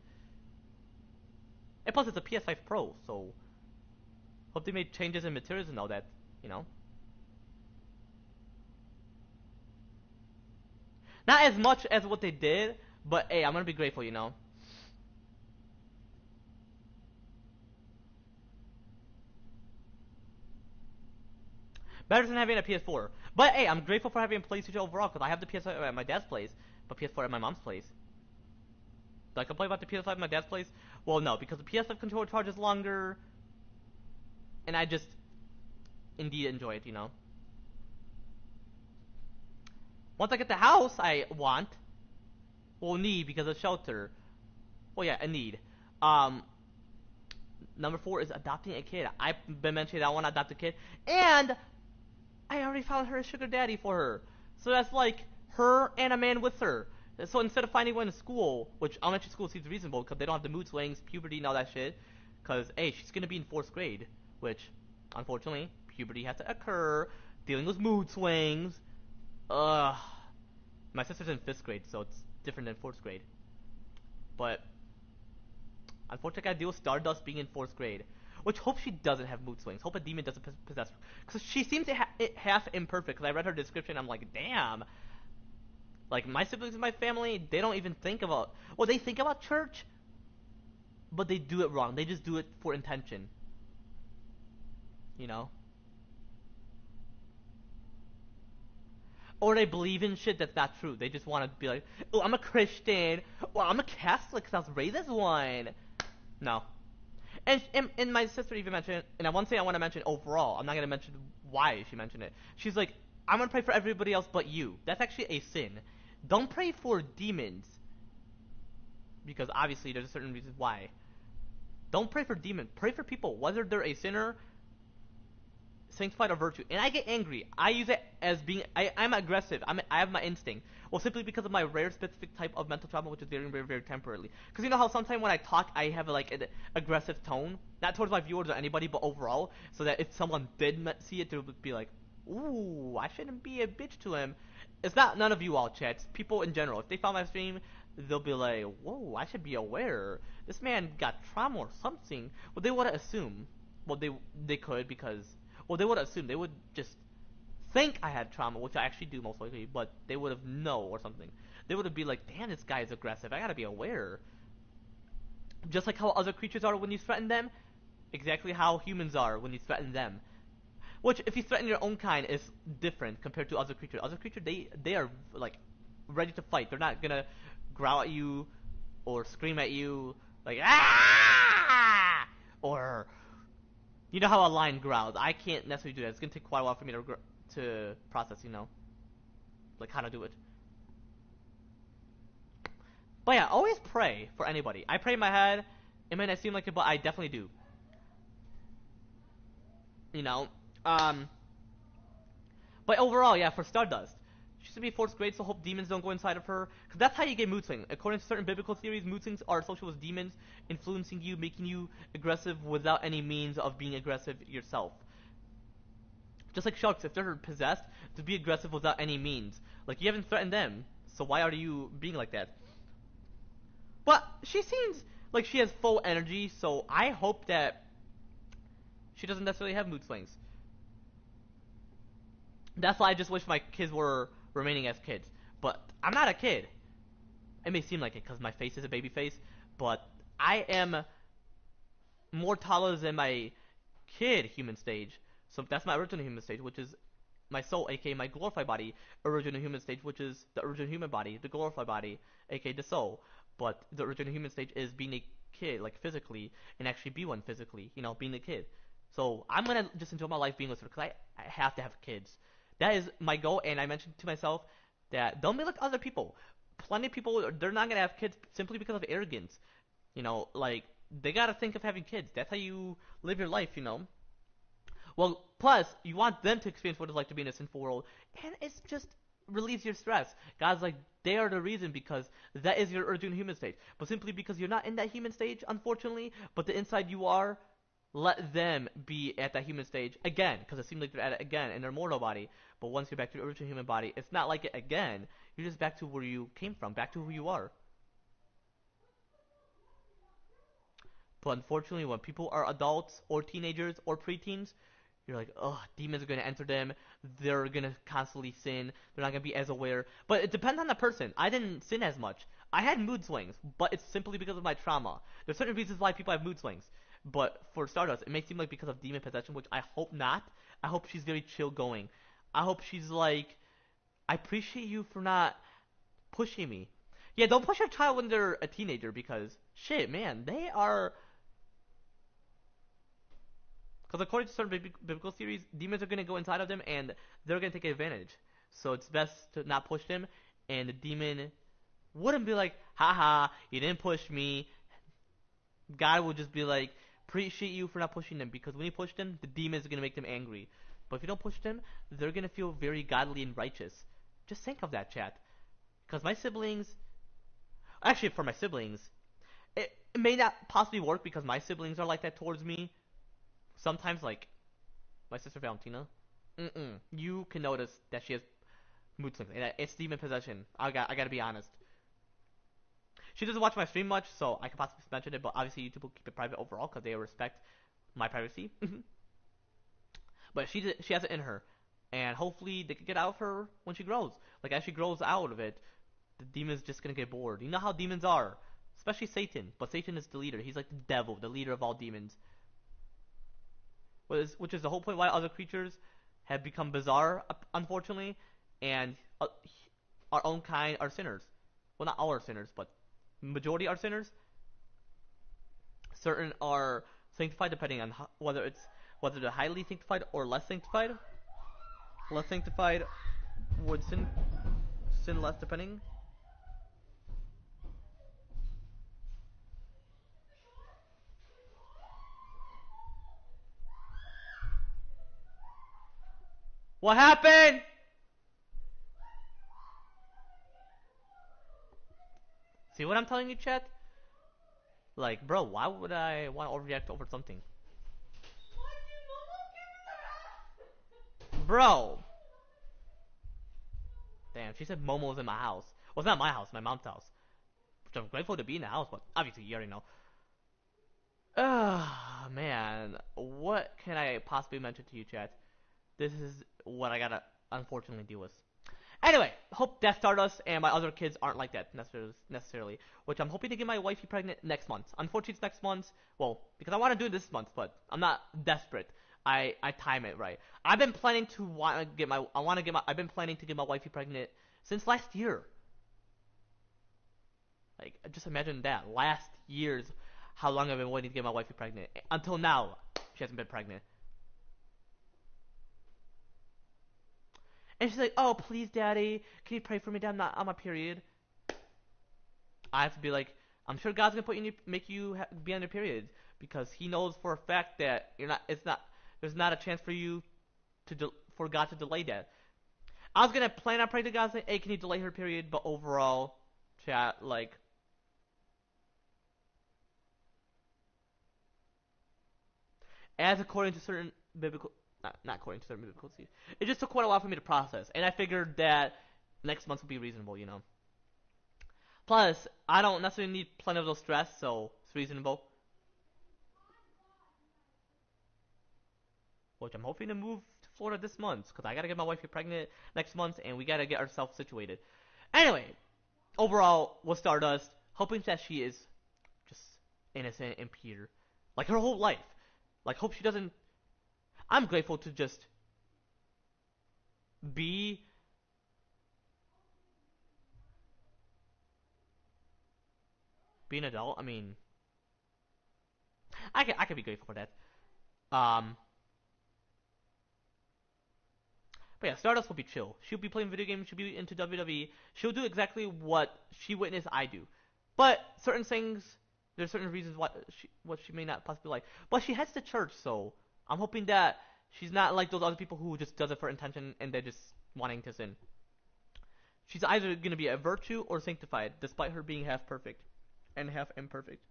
And plus, it's a PS5 Pro, so. Hope they made changes in materials and all that, you know. Not as much as what they did, but hey, I'm gonna be grateful, you know. Better than having a PS4. But hey, I'm grateful for having a PlayStation overall because I have the PS5 at my dad's place, but PS4 at my mom's place. Do I complain about the PS5 at my dad's place? Well, no, because the PS5 controller charges longer, and I just indeed enjoy it, you know. Once I get the house I want, well, need because of shelter. Well, yeah, a need. Um, Number 4 is adopting a kid. I've been mentioning I want to adopt a kid, and I already found her a sugar daddy for her. So that's like her and a man with her. So instead of finding one in school, which elementary school seems reasonable because they don't have the mood swings, puberty, and all that shit. Because, hey, she's going to be in 4th grade, which, unfortunately, puberty has to occur, dealing with mood swings. Ugh. My sister's in 5th grade, so it's different than 4th grade. But, unfortunately, I gotta deal with Stardust being in 4th grade. Which, hope she doesn't have mood swings. Hope a demon doesn't possess her. Because she seems half imperfect, because I read her description, I'm like, damn. Like, my siblings in my family, they don't even think about... Well, they think about church, but they do it wrong. They just do it for intention. You know? Or they believe in shit that's not true. They just want to be like, oh, I'm a Christian. Well, I'm a Catholic because I was raised as one. No. And my sister even mentioned, and I want to say I want to mention overall. I'm not going to mention why she mentioned it. She's like, I'm going to pray for everybody else but you. That's actually a sin. Don't pray for demons. Because obviously there's a certain reason why. Don't pray for demons. Pray for people. Whether they're a sinner, sanctified, or virtue. And I get angry. I use it as being... I'm aggressive. I have my instinct. Well, simply because of my rare specific type of mental trauma, which is very, very, very temporarily. Because you know how sometimes when I talk, I have like an aggressive tone? Not towards my viewers or anybody, but overall. So that if someone did see it, they would be like, ooh, I shouldn't be a bitch to him. It's not none of you all, chat. It's people in general. If they found my stream, they'll be like, whoa, I should be aware. This man got trauma or something. Well, they would assume. Well, they could because... Well, they would assume. They would just think I had trauma, which I actually do most likely, but they would have know or something. They would have been like, damn, this guy is aggressive. I gotta be aware. Just like how other creatures are when you threaten them, exactly how humans are when you threaten them. Which, if you threaten your own kind, is different compared to other creatures. Other creatures, they are like ready to fight. They're not gonna growl at you or scream at you like ah, or you know how a lion growls. I can't necessarily do that. It's gonna take quite a while for me to process, you know, like how to do it. But yeah, always pray for anybody. I pray in my head. It may not seem like it, but I definitely do. You know, um, but overall, yeah, for Stardust, she should be 4th grade, so hope demons don't go inside of her. Because that's how you get mood swings. According to certain biblical theories, mood swings are associated with demons influencing you, making you aggressive without any means of being aggressive yourself. Just like sharks, if they're possessed, to be aggressive without any means. Like, you haven't threatened them, so why are you being like that? But she seems like she has full energy, so I hope that she doesn't necessarily have mood swings. That's why I just wish my kids were remaining as kids. But I'm not a kid. It may seem like it because my face is a baby face, but I am more taller than my kid human stage. So that's my original human stage, which is my soul, aka my glorified body. Original human stage, which is the original human body, the glorified body, aka the soul. But the original human stage is being a kid, like physically, and actually be one physically, you know, being a kid. So I'm gonna just enjoy my life being with her because I have to have kids. That is my goal, and I mentioned to myself that don't be like other people. Plenty of people, they're not gonna have kids simply because of arrogance. You know, like, they gotta think of having kids. That's how you live your life, you know? Well, plus, you want them to experience what it's like to be in a sinful world, and it's just relieves your stress. God's like, they are the reason because that is your original human stage. But simply because you're not in that human stage, unfortunately, but the inside you are, let them be at that human stage again, because it seems like they're at it again in their mortal body. But once you're back to your original human body, it's not like it again. You're just back to where you came from, back to who you are. But unfortunately, when people are adults or teenagers or preteens, you're like, oh, demons are gonna enter them. They're gonna constantly sin. They're not gonna be as aware. But it depends on the person. I didn't sin as much. I had mood swings, but it's simply because of my trauma. There's certain reasons why people have mood swings. But for Stardust, it may seem like because of demon possession, which I hope not. I hope she's very chill going. I hope she's like, I appreciate you for not pushing me. Yeah, don't push your child when they're a teenager because shit, man, they are. Because according to certain biblical theories, demons are gonna go inside of them and they're gonna take advantage. So it's best to not push them, and the demon wouldn't be like, haha, you didn't push me. God would just be like, appreciate you for not pushing them, because when you push them, the demon is gonna make them angry. But if you don't push them, they're gonna feel very godly and righteous. Just think of that, chat. Because my siblings, actually for my siblings, it may not possibly work because my siblings are like that towards me. Sometimes, like my sister Valentina, you can notice that she has mood swings. It's demon possession. I gotta be honest. She doesn't watch my stream much, so I can possibly mention it. But obviously, YouTube will keep it private overall because they respect my privacy. But she has it in her, and hopefully they can get out of her when she grows. Like as she grows out of it, the demon's just gonna get bored. You know how demons are, especially Satan. But Satan is the leader. He's like the devil, the leader of all demons. Which is the whole point why other creatures have become bizarre, unfortunately, and our own kind are sinners. Well, not all are sinners, but majority are sinners. Certain are sanctified depending on whether they're highly sanctified or less sanctified. Less sanctified would sin less depending. What happened? See what I'm telling you, chat? Like, bro, why would I want to overreact over something? Bro. Damn, she said Momo's in my house. Well, it's not my house, my mom's house. Which I'm grateful to be in the house, but obviously you already know. Man. What can I possibly mention to you, chat? This is what I gotta unfortunately deal with. Anyway, hope Death Stardust and my other kids aren't like that necessarily. Which I'm hoping to get my wifey pregnant next month. Unfortunately, it's next month. Well, because I want to do it this month, but I'm not desperate. I time it right. I've been planning to I've been planning to get my wifey pregnant since last year. Like, just imagine that. Last year's how long I've been waiting to get my wifey pregnant. Until now, she hasn't been pregnant. And she's like, oh, please, daddy, can you pray for me that I'm not on my period? I have to be like, I'm sure God's gonna make you be on your period because He knows for a fact that you're not. There's not a chance for you for God to delay that. I was gonna plan on praying to God saying, hey, can you delay her period? But overall, chat, like, as according to certain biblical, not according to certain biblical teachings, it just took quite a while for me to process, and I figured that next month would be reasonable, you know. Plus, I don't necessarily need plenty of those stress, so it's reasonable. Which I'm hoping to move to Florida this month, because I gotta get my wife pregnant next month, and we gotta get ourselves situated. Anyway, overall, with Stardust, hoping that she is just innocent and pure, like her whole life. Like, hope she doesn't. I'm grateful to just be an adult. I mean, I can be grateful for that. Um, but yeah, Stardust will be chill. She'll be playing video games. She'll be into WWE. She'll do exactly what she witnessed I do. But certain things, there's certain reasons what she may not possibly like. But she heads to church, so I'm hoping that she's not like those other people who just does it for intention and they're just wanting to sin. She's either gonna be a virtue or sanctified, despite her being half perfect and half imperfect.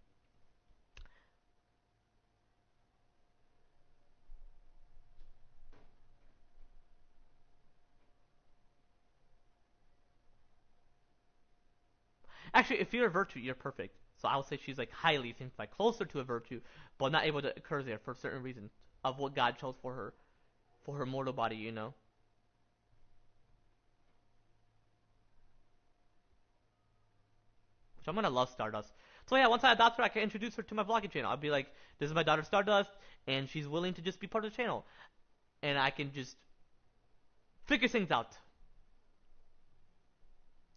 Actually, if you're a virtue, you're perfect. So I would say she's like highly sanctified, closer to a virtue, but not able to occur there for certain reasons of what God chose for her mortal body, you know. Which I'm gonna love Stardust. So yeah, once I adopt her, I can introduce her to my vlogging channel. I'll be like, this is my daughter Stardust, and she's willing to just be part of the channel, and I can just figure things out.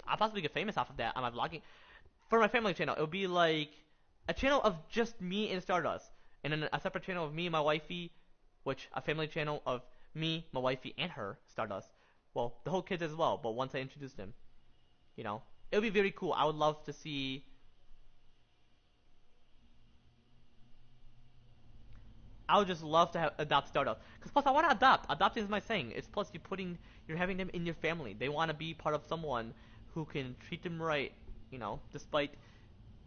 I'll possibly get famous off of that on my vlogging. For my family channel, it would be like a channel of just me and Stardust, and then a separate channel of me and my wifey, which a family channel of me, my wifey, and her Stardust. Well, the whole kids as well, but once I introduce them, you know, it would be very cool. I would love to see. I would just love to adopt Stardust. Because plus I want to adopt. Adopting is my saying. It's plus you're having them in your family. They want to be part of someone who can treat them right, you know, despite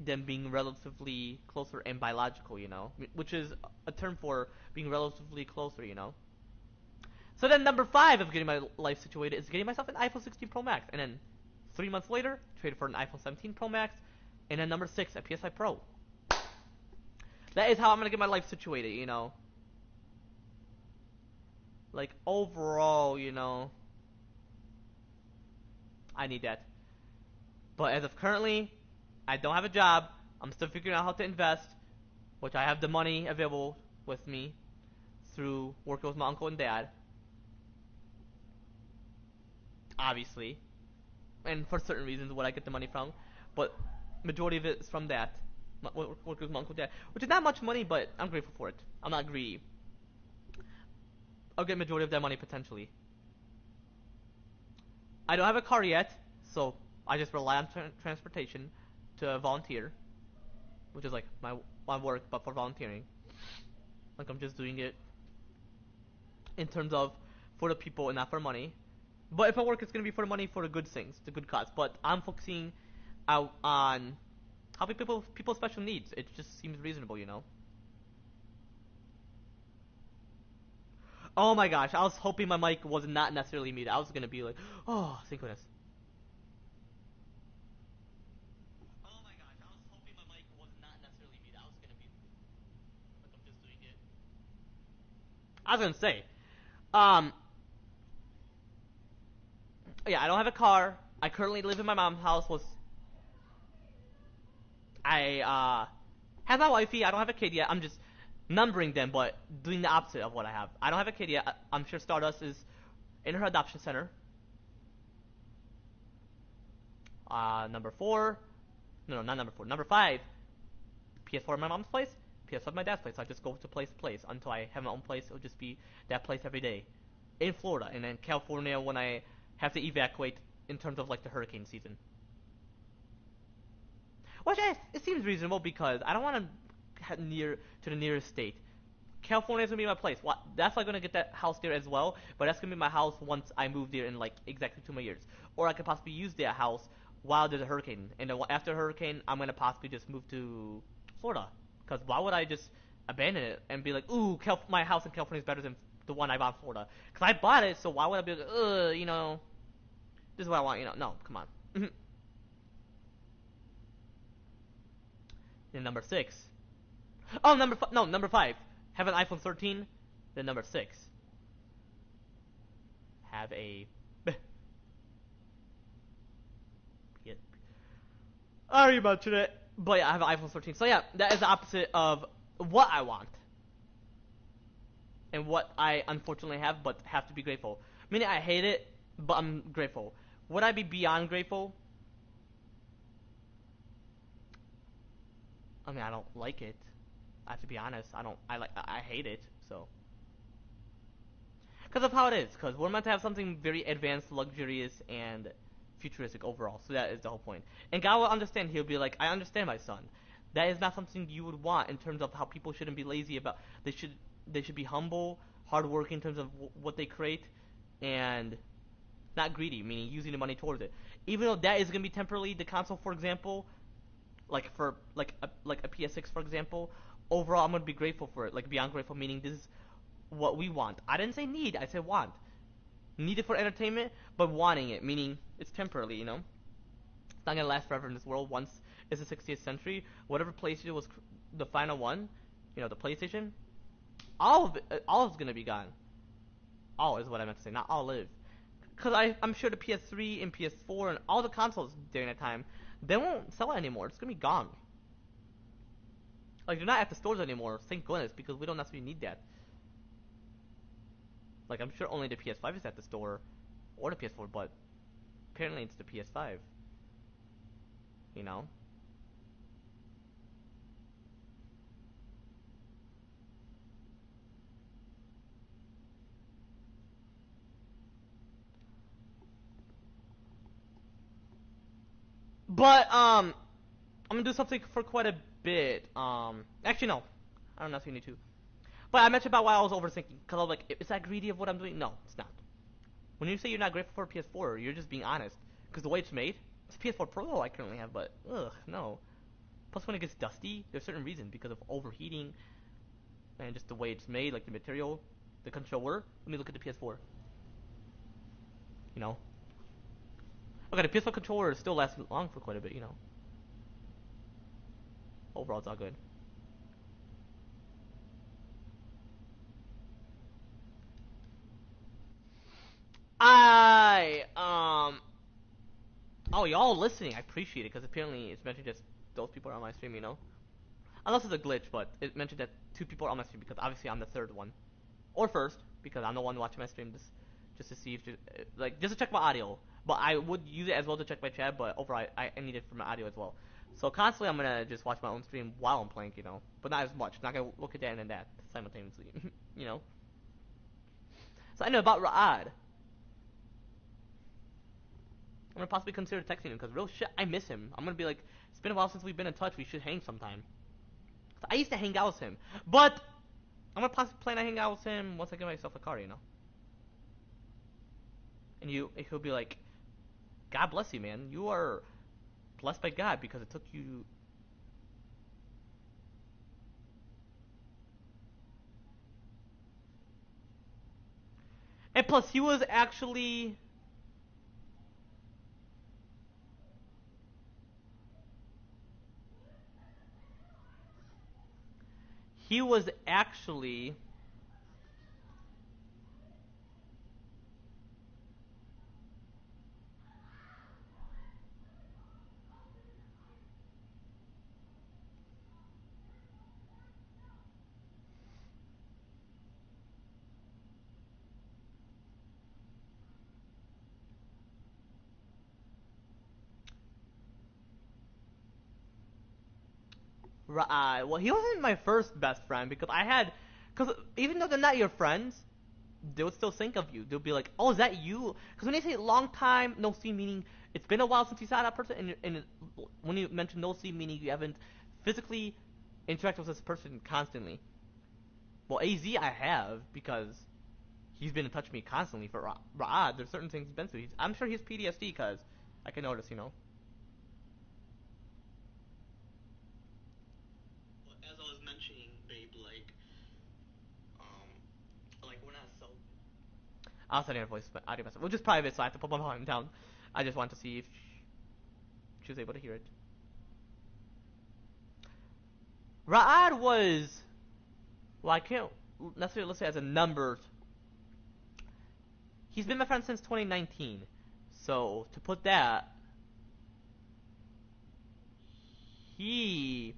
them being relatively closer and biological, you know, which is a term for being relatively closer, you know. So then number 5 of getting my life situated is getting myself an iPhone 16 Pro Max, and then 3 months later, traded for an iPhone 17 Pro Max, and then number 6, a PS5 Pro. That is how I'm gonna get my life situated, you know. Like overall, you know, I need that. But as of currently, I don't have a job. I'm still figuring out how to invest, which I have the money available with me through working with my uncle and dad, obviously, and for certain reasons what I get the money from, but majority of it is from that. Working with my uncle and dad, which is not much money, but I'm grateful for it. I'm not greedy. I'll get majority of that money potentially. I don't have a car yet, so I just rely on transportation to volunteer, which is like my work, but for volunteering. Like I'm just doing it in terms of for the people and not for money. But if I work, it's gonna be for the money, for the good things, the good cause. But I'm focusing out on helping people's special needs. It just seems reasonable, you know. Oh my gosh, I was hoping my mic was not necessarily muted. I was gonna be like, oh, synchronous. Oh my gosh, I was hoping my mic was not necessarily muted. I was gonna be like, I'm just doing it. I was gonna say, um, yeah, I don't have a car. I currently live in my mom's house. I have my wifey. I don't have a kid yet. I'm just numbering them, but doing the opposite of what I have. I don't have a kid yet. I'm sure Stardust is in her adoption center. Number 4. No, not number 4. Number 5. PS4 at my mom's place. PS5 at my dad's place. So I just go to place to place until I have my own place. It'll just be that place every day. In Florida. And then California when I have to evacuate in terms of like the hurricane season. Which it seems reasonable because I don't want to head near to the nearest state. California is gonna be my place. That's why I'm gonna get that house there as well. But that's gonna be my house once I move there in like exactly 2 more years. Or I could possibly use that house while there's a hurricane, and then after a hurricane, I'm gonna possibly just move to Florida. Because why would I just abandon it and be like, ooh, my house in California is better than the one I bought in Florida? Because I bought it, so why would I be like, you know, this is what I want, you know? No, come on. Then number 6. Oh, number 5. Have an iPhone 13. Then number 6. Have a. I already mentioned it, but yeah, I have an iPhone 13. So yeah, that is the opposite of what I want, and what I unfortunately have, but have to be grateful. Meaning I hate it, but I'm grateful. Would I be beyond grateful? I mean, I don't like it. I have to be honest. I hate it. So because of how it is. Because we're meant to have something very advanced, luxurious, and futuristic overall. So that is the whole point. And God will understand. He'll be like, I understand, my son. That is not something you would want in terms of how people shouldn't be lazy about. They should be humble, hardworking in terms of what they create, and not greedy, meaning using the money towards it. Even though that is gonna be temporarily, the console, for example, like for like a PS6, for example. Overall, I'm gonna be grateful for it. Like beyond grateful, meaning this is what we want. I didn't say need, I said want. Need it for entertainment, but wanting it, meaning it's temporarily, you know? It's not gonna last forever in this world. Once is the 60th century. Whatever PlayStation was the final one, the PlayStation, all is gonna be gone. All is what I meant to say, not all live. Because I'm sure the PS3 and PS4 and all the consoles during that time, they won't sell it anymore. It's gonna be gone. Like, they're not at the stores anymore, thank goodness, because we don't necessarily need that. Like, I'm sure only the PS5 is at the store, or the PS4, but apparently it's the PS5. You know? But, I'm gonna do something for quite a bit. Actually, no. I don't know if you need to. But I mentioned about why I was overthinking, because I was like, is that greedy of what I'm doing? No, it's not. When you say you're not grateful for PS4, you're just being honest. Because the way it's made, it's a PS4 Pro I currently have, but, ugh, no. Plus, when it gets dusty, there's certain reasons, because of overheating, and just the way it's made, like the material, the controller. Let me look at the PS4. You know? Okay, the PS4 controller still lasts long for quite a bit. Overall, it's all good. Oh, y'all listening, I appreciate it, because apparently it's mentioned just those people are on my stream. Unless it's a glitch, but it mentioned that 2 people are on my stream, because obviously I'm the third one. Or first, because I'm the one watching my stream, just to see if, just to check my audio. But I would use it as well to check my chat, but overall, I need it for my audio as well. So constantly, I'm gonna just watch my own stream while I'm playing, but not as much. Not gonna look at that and then that simultaneously, you know. So I know about Ra'ad. I'm gonna possibly consider texting him because real shit, I miss him. I'm gonna be like, it's been a while since we've been in touch. We should hang sometime. So I used to hang out with him, but I'm gonna possibly plan on hanging out with him once I get myself a car. And he'll be like, God bless you, man. You are blessed by God because it took you. And plus, he was actually. He was actually. Well, he wasn't my first best friend because I had. Because even though they're not your friends, they would still think of you. They'll be like, "Oh, is that you?" Because when they say long time no see, meaning it's been a while since you saw that person, and when you mention no see, meaning you haven't physically interacted with this person constantly. Well, AZ I have because he's been in touch with me constantly for Ra'ad. There's certain things he's been through. I'm sure he's PTSD because I can notice. As I was mentioning, babe, we're not so. I'll send her a voice audio message. We'll just private, so I have to put my volume down. I just want to see if she was able to hear it. Ra'ad was. Well, I can't necessarily list it as a number. He's been my friend since 2019. So, to put that, he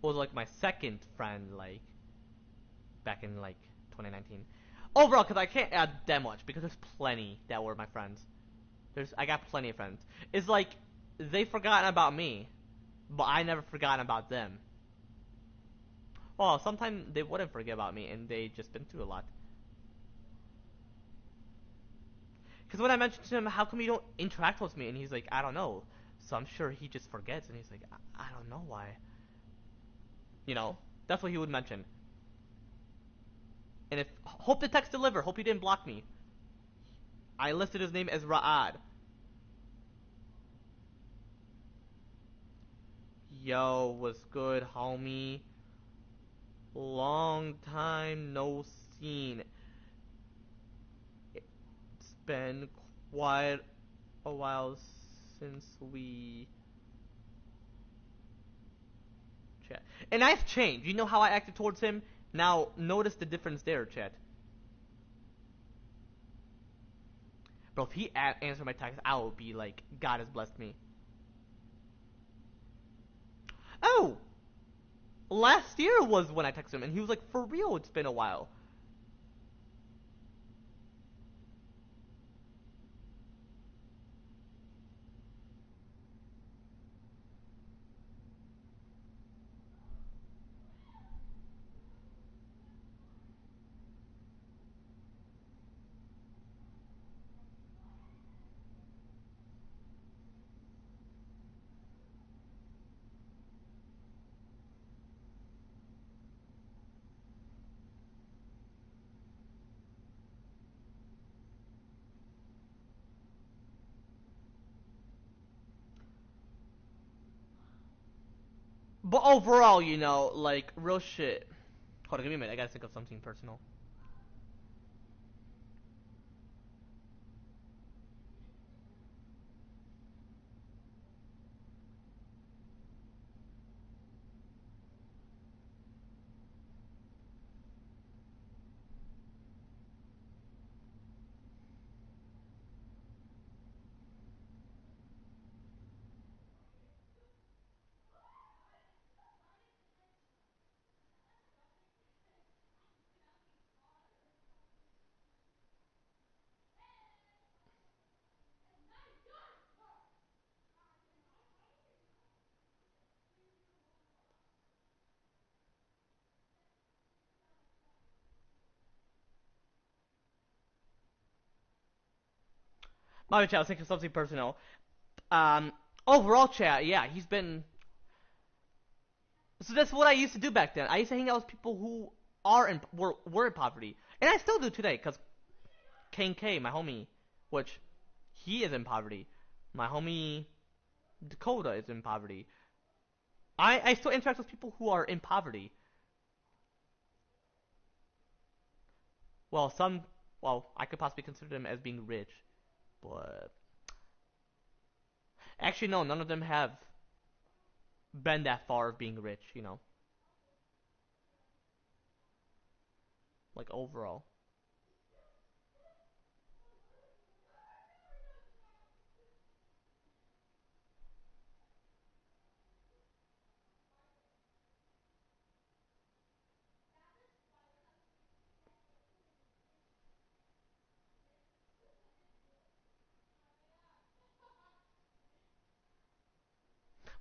was like my second friend, back in 2019. Overall, because I can't add that much because there's plenty that were my friends. I got plenty of friends. It's like they forgotten about me, but I never forgotten about them. Well, sometimes they wouldn't forget about me, and they just been through a lot. Because when I mentioned to him, how come you don't interact with me? And he's like, I don't know. So I'm sure he just forgets, and he's like, I don't know why. That's what he would mention. And hope the text deliver. Hope he didn't block me. I listed his name as Ra'ad. Yo, what's good, homie? Long time no seen. It's been Quite a while since we chat. And I've changed. You know how I acted towards him? Now, notice the difference there, chat. Bro, if he answered my text, I would be like, God has blessed me. Oh! Last year was when I texted him, and he was like, for real, it's been a while. But overall, you know, like, real shit. Hold on, give me a minute. I gotta think of something personal. My chat, I was thinking of something personal. Um, Overall, chat, yeah, he's been. So that's what I used to do back then. I used to hang out with people who were in poverty, and I still do today. Cause Kane K, my homie, which he is in poverty. My homie Dakota is in poverty. I still interact with people who are in poverty. Well, I could possibly consider them as being rich, but actually, no, none of them have been that far of being rich. You know, like overall.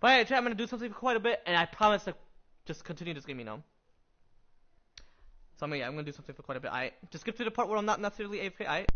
But hey, chat, I'm gonna do something for quite a bit, and I promise to just continue this game. You know. So yeah, I'm gonna do something for quite a bit. I just skip to the part where I'm not necessarily AFK. I.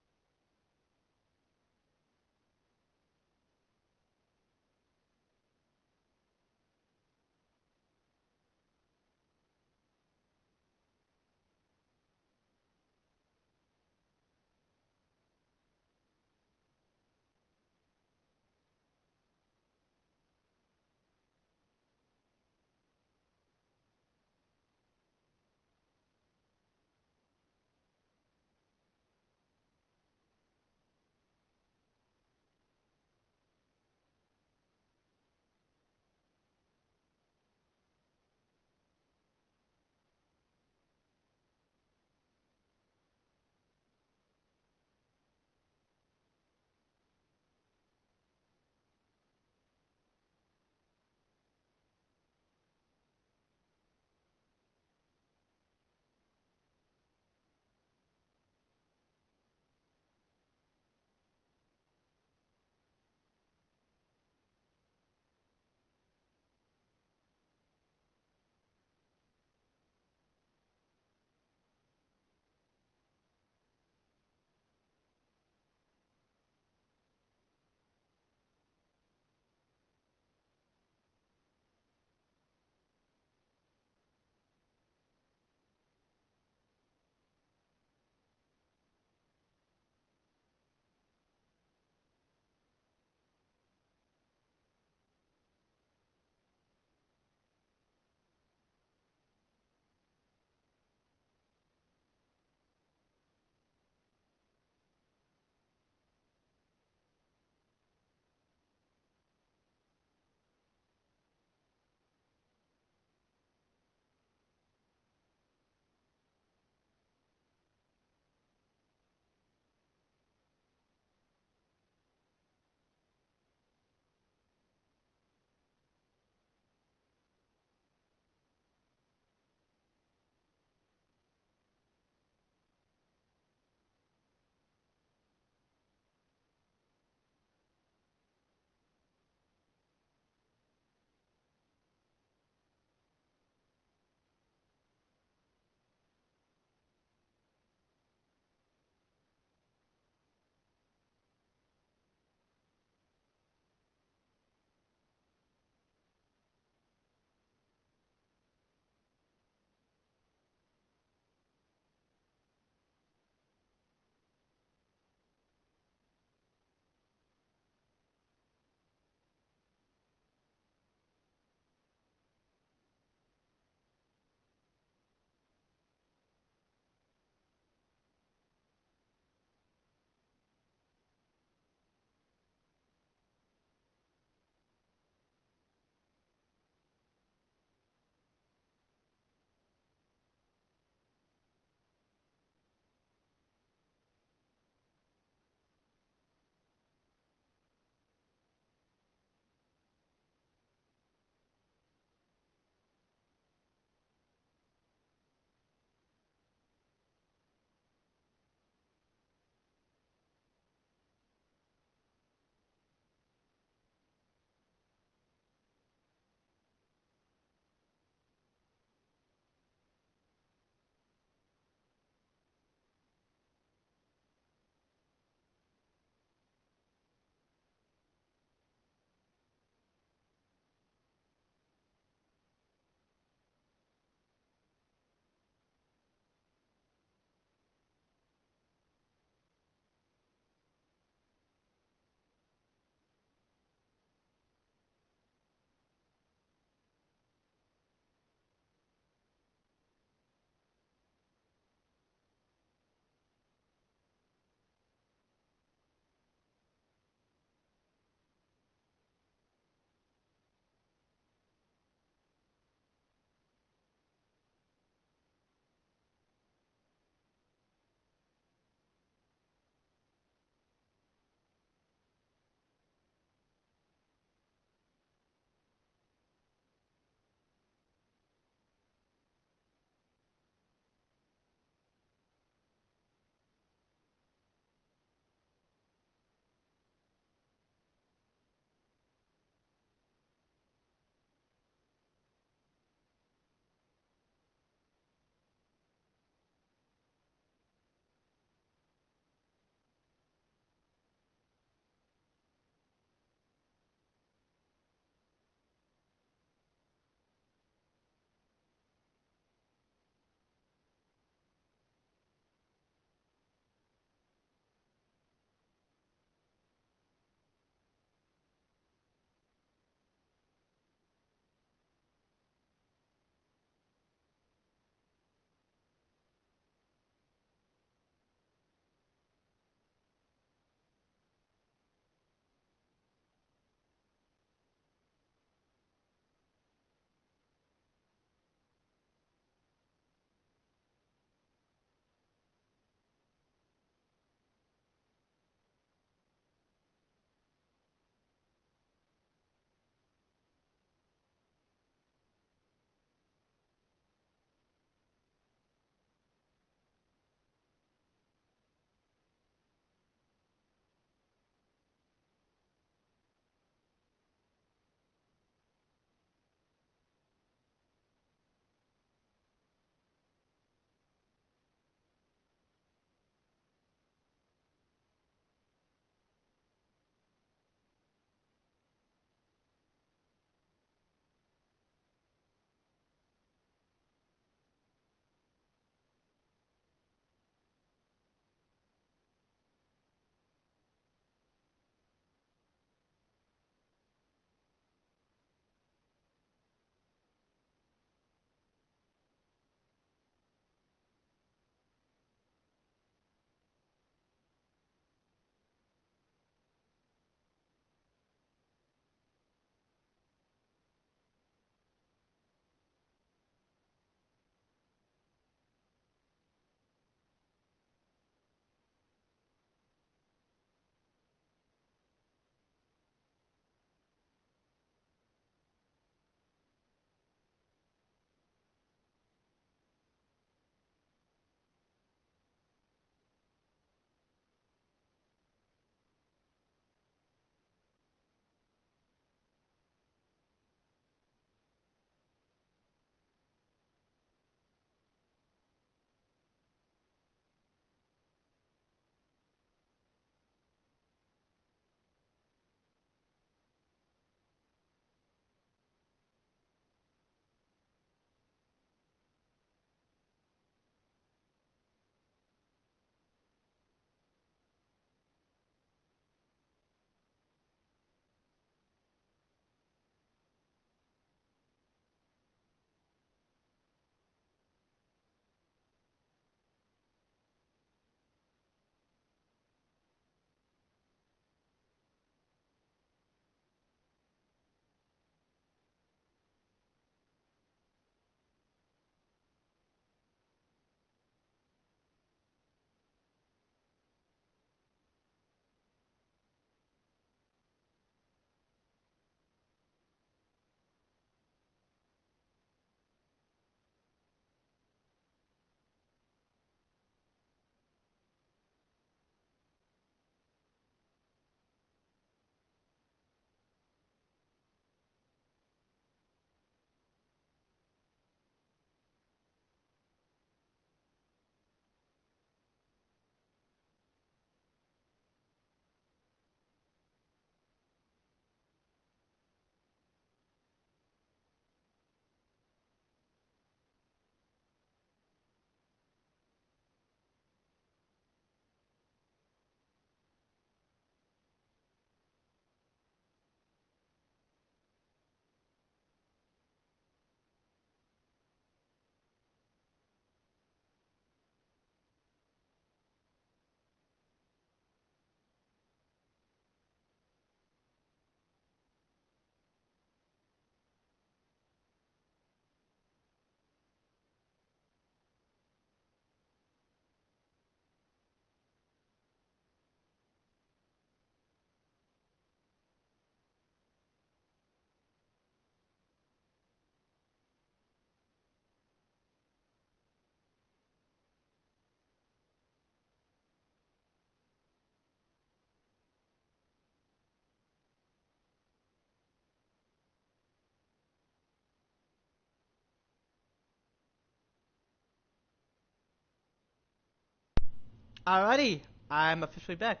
Alrighty, I'm officially back.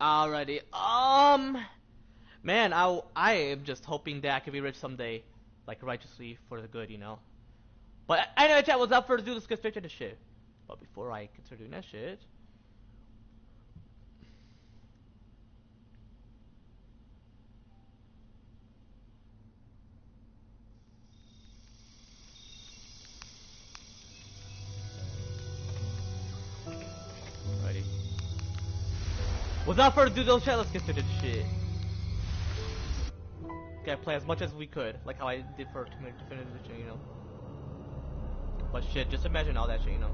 Alrighty, man, I am just hoping that I can be rich someday, like righteously for the good, you know. But anyway, chat, without further ado, let's get straight to the shit. But before I consider doing that shit, alrighty. Without further ado, though, chat, let's get straight to the shit. Gotta play as much as we could, like how I did for Definitive Edition, you know. But shit, just imagine all that shit, you know.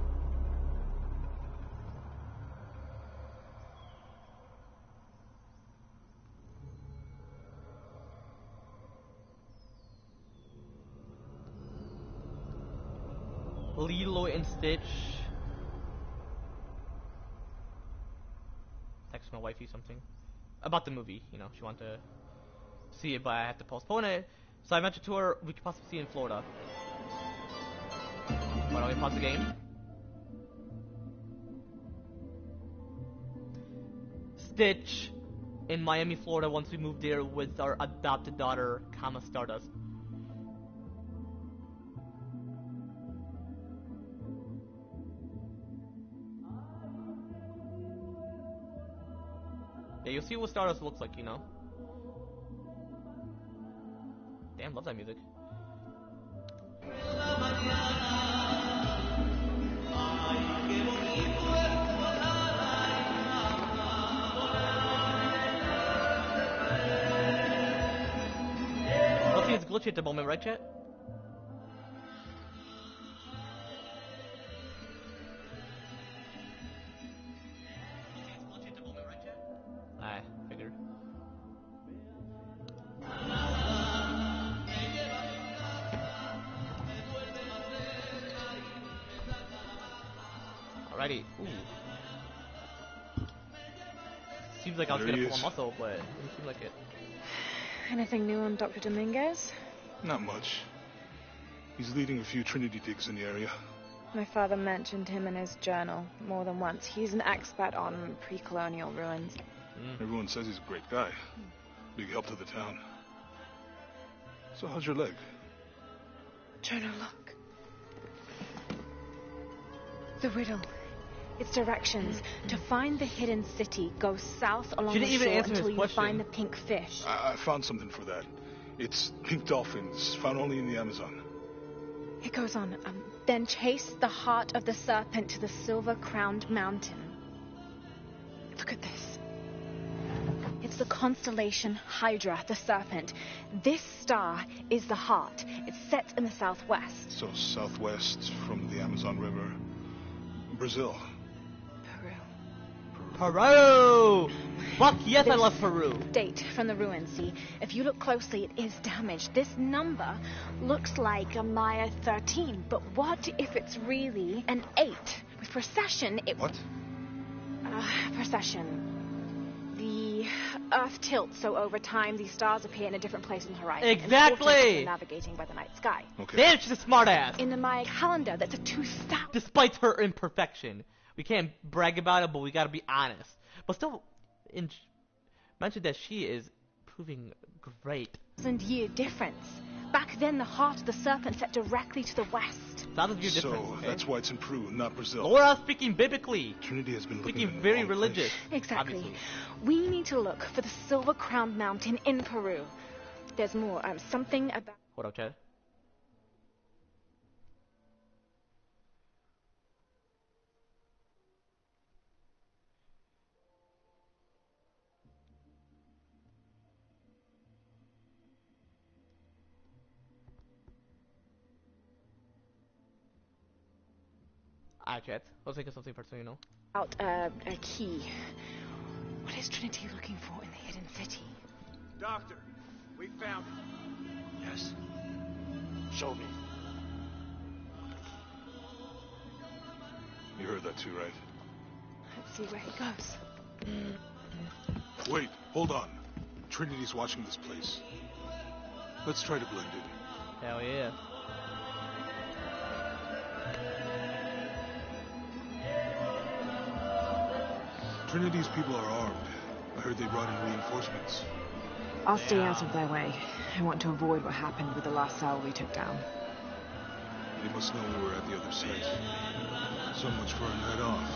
Lilo and Stitch. Text my wifey something about the movie, you know. She wanted to see it, but I have to postpone it. So I mentioned to her we could possibly see it in Florida. Why don't we pause the game? Stitch in Miami, Florida once we move there with our adopted daughter, Stardust. Yeah, you'll see what Stardust looks like, you know. Damn, love that music. Let's see, it's glitchy at the moment, right, chat? I figured. Alrighty. Ooh. Seems like I was gonna pull a muscle, but it didn't seem like it. Anything new on Dr. Dominguez? Not much. He's leading a few Trinity digs in the area. My father mentioned him in his journal more than once. He's an expert on pre-colonial ruins. Everyone says he's a great guy. Big help to the town. So how's your leg? Jonah, look. The riddle. Its directions. To find the hidden city, go south along the shore until you find the pink fish. I found something for that. It's pink dolphins, found only in the Amazon. It goes on. Then chase the heart of the serpent to the silver-crowned mountain. Look at this. It's the constellation Hydra, the serpent. This star is the heart. It's set in the southwest. So southwest from the Amazon River. Brazil. Peru! Fuck yes, I love Peru. Date from the ruins, see? If you look closely, it is damaged. This number looks like a Maya 13, but what if it's really an 8? With precession, it... What? Precession. The Earth tilts, so over time, these stars appear in a different place on the horizon. Exactly! Navigating by the night sky. Okay. Damn, she's a smartass. In the Maya calendar, that's a 2000. Despite her imperfection. We can't brag about it, but we gotta be honest. But still, mention that she is proving great. 1,000-year difference. Back then, the heart of the serpent set directly to the west. 1,000-year difference. So okay? that's why it's in Peru, not Brazil. Laura speaking biblically. Trinity has been speaking very religious. Exactly. Obviously. We need to look for the silver-crowned mountain in Peru. There's more. Something about. Hold up, Chad. Alright, chat. Let's think of something personal, you know. Out a key. What is Trinity looking for in the hidden city? Doctor, we found it. Yes. Show me. You heard that too, right? Let's see where he goes. Wait, hold on. Trinity's watching this place. Let's try to blend in. Hell yeah. Trinity's people are armed. I heard they brought in reinforcements. I'll stay out of their way. I want to avoid what happened with the last cell we took down. They must know we were at the other site. So much for a night off.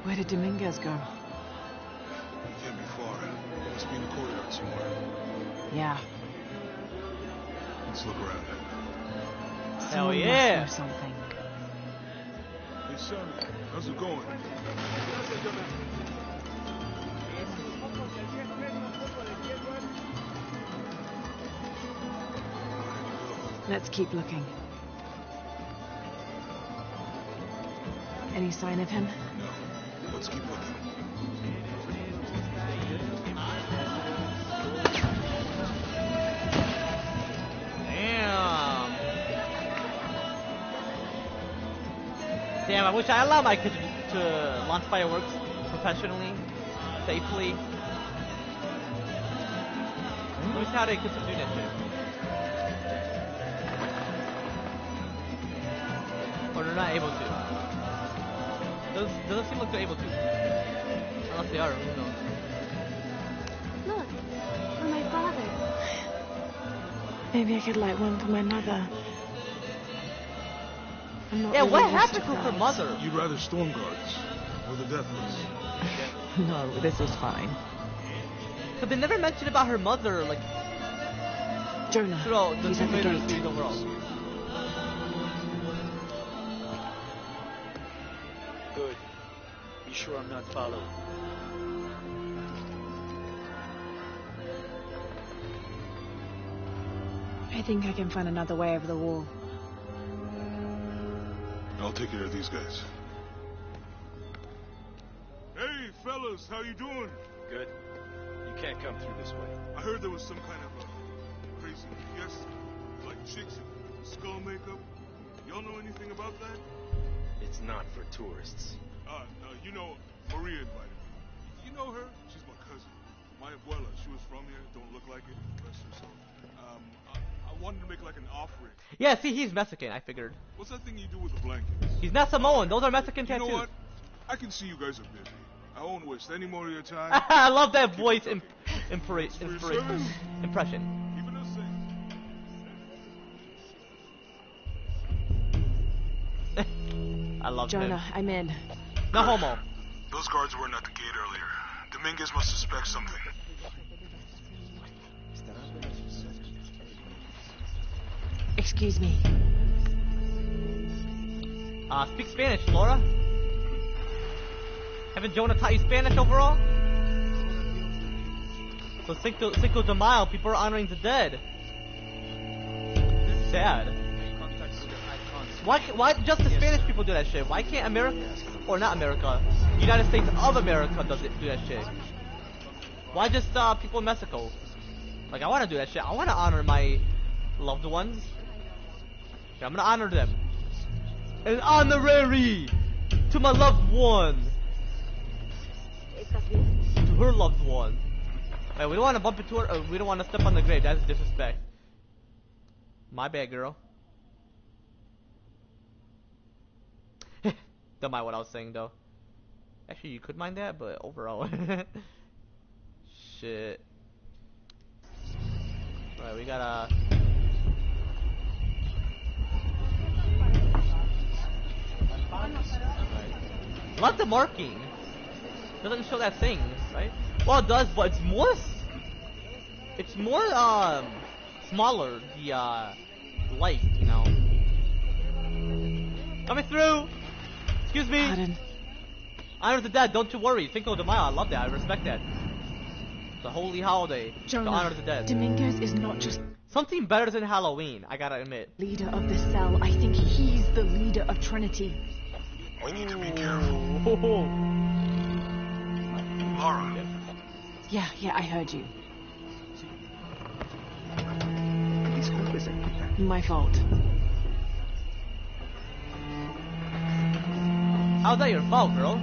Where did Dominguez go? He can't be far. He must be in the courtyard somewhere. Yeah. Let's look around. Hell Someone yeah. must know something. Hey, son, how's it going? Let's keep looking. Any sign of him? No. Let's keep looking. Damn. Damn, I wish I allowed my kids to launch fireworks professionally, safely. Let me see how they get to do that shit. Or they're not able to. Doesn't seem like they're able to. Unless they are, who knows. Look, for my father. Maybe I could light one for my mother. I'm not Yeah, really what used happened to to her crowds. mother? You'd rather storm guards or the Deathless? No, this is fine. But they never mentioned about her mother, like, Jonah, throughout the he's Tomb at the Raider gate. series overall. Good. Be sure I'm not followed. I think I can find another way over the wall. I'll take care of these guys. Hey, fellas, how you doing? Good. You can't come through this way. I heard there was some kind of a crazy fiesta, like chicks in skull makeup. Y'all know anything about that? It's not for tourists. You know, Maria invited me. You know her? She's my cousin. My abuela, she was from here, don't look like it, bless her soul. I wanted to make like an offering. Yeah, see, he's Mexican, I figured. What's that thing you do with the blankets? He's not Samoan, those are Mexican You tattoos. know what? I can see you guys are busy. I won't waste any more of your time. I love that voice Keep it impression. Keeping us safe. I love Jonah, him. I'm in. No homo. Those guards weren't at the gate earlier. Dominguez must suspect something. Excuse me. Speak Spanish, Laura. Haven't Jonah taught you Spanish overall? So Cinco de Mayo, people are honoring the dead. This is sad. Why just the Spanish people do that shit? Why can't America, or not America, United States of America do that shit? Why just people in Mexico? Like, I want to do that shit. I want to honor my loved ones. Okay, I'm gonna honor them. An honorary to my loved one. To her loved one. Wait, we don't want to bump into her. We don't want to step on the grave. That's disrespect. My bad, girl. Don't mind what I was saying, though. Actually, you could mind that, but overall. Shit. Alright, we gotta... I like the marking. Doesn't show that thing, right? Well, it does, but it's more smaller, the light, you know. Coming through! Excuse me! Pardon. Honor the dead, don't you worry. Cinco de Mayo, I love that, I respect that. It's a holy holiday Jonah, to honor the dead. Dominguez is not just Something better than Halloween, I gotta admit. leader of the cell. I think he's the leader of Trinity. We need to be careful. Laura, Yeah, I heard you. My fault. How's that your fault, girl?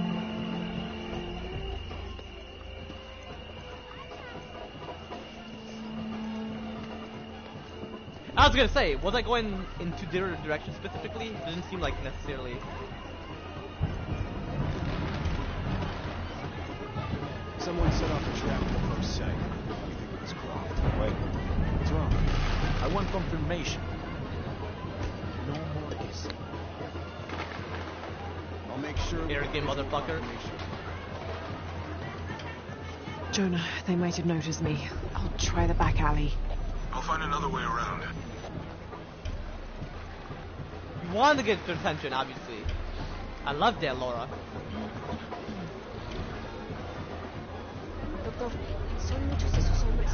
I was gonna say, was I going into different directions specifically? It didn't seem like necessarily. Someone set off a trap at the first sight. We think it was Croft. Wait, What's wrong? I want confirmation. No more kissing. I'll make sure. Arrogant motherfucker. Jonah, they might have noticed me. I'll try the back alley. I'll find another way around. You wanted to get their attention, obviously. I love that, Laura. Doctor, son muchos esos hombres.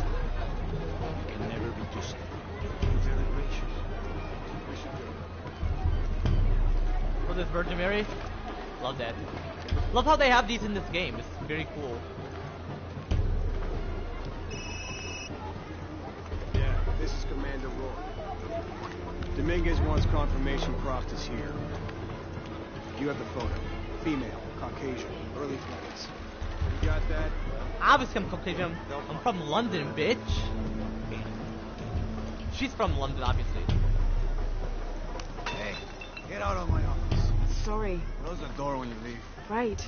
Can never be too soon. You're very gracious. We should go. Was this Virgin Mary? Love that. Love how they have these in this game. It's very cool. Yeah, this is Commander Rourke. Dominguez wants confirmation Croft is here. You have the photo. Female, Caucasian, early 20s. You got that? Obviously I'm Caucasian. I'm from London, bitch. She's from London, obviously. Hey, get out of my office. Sorry. Close the door when you leave. Right.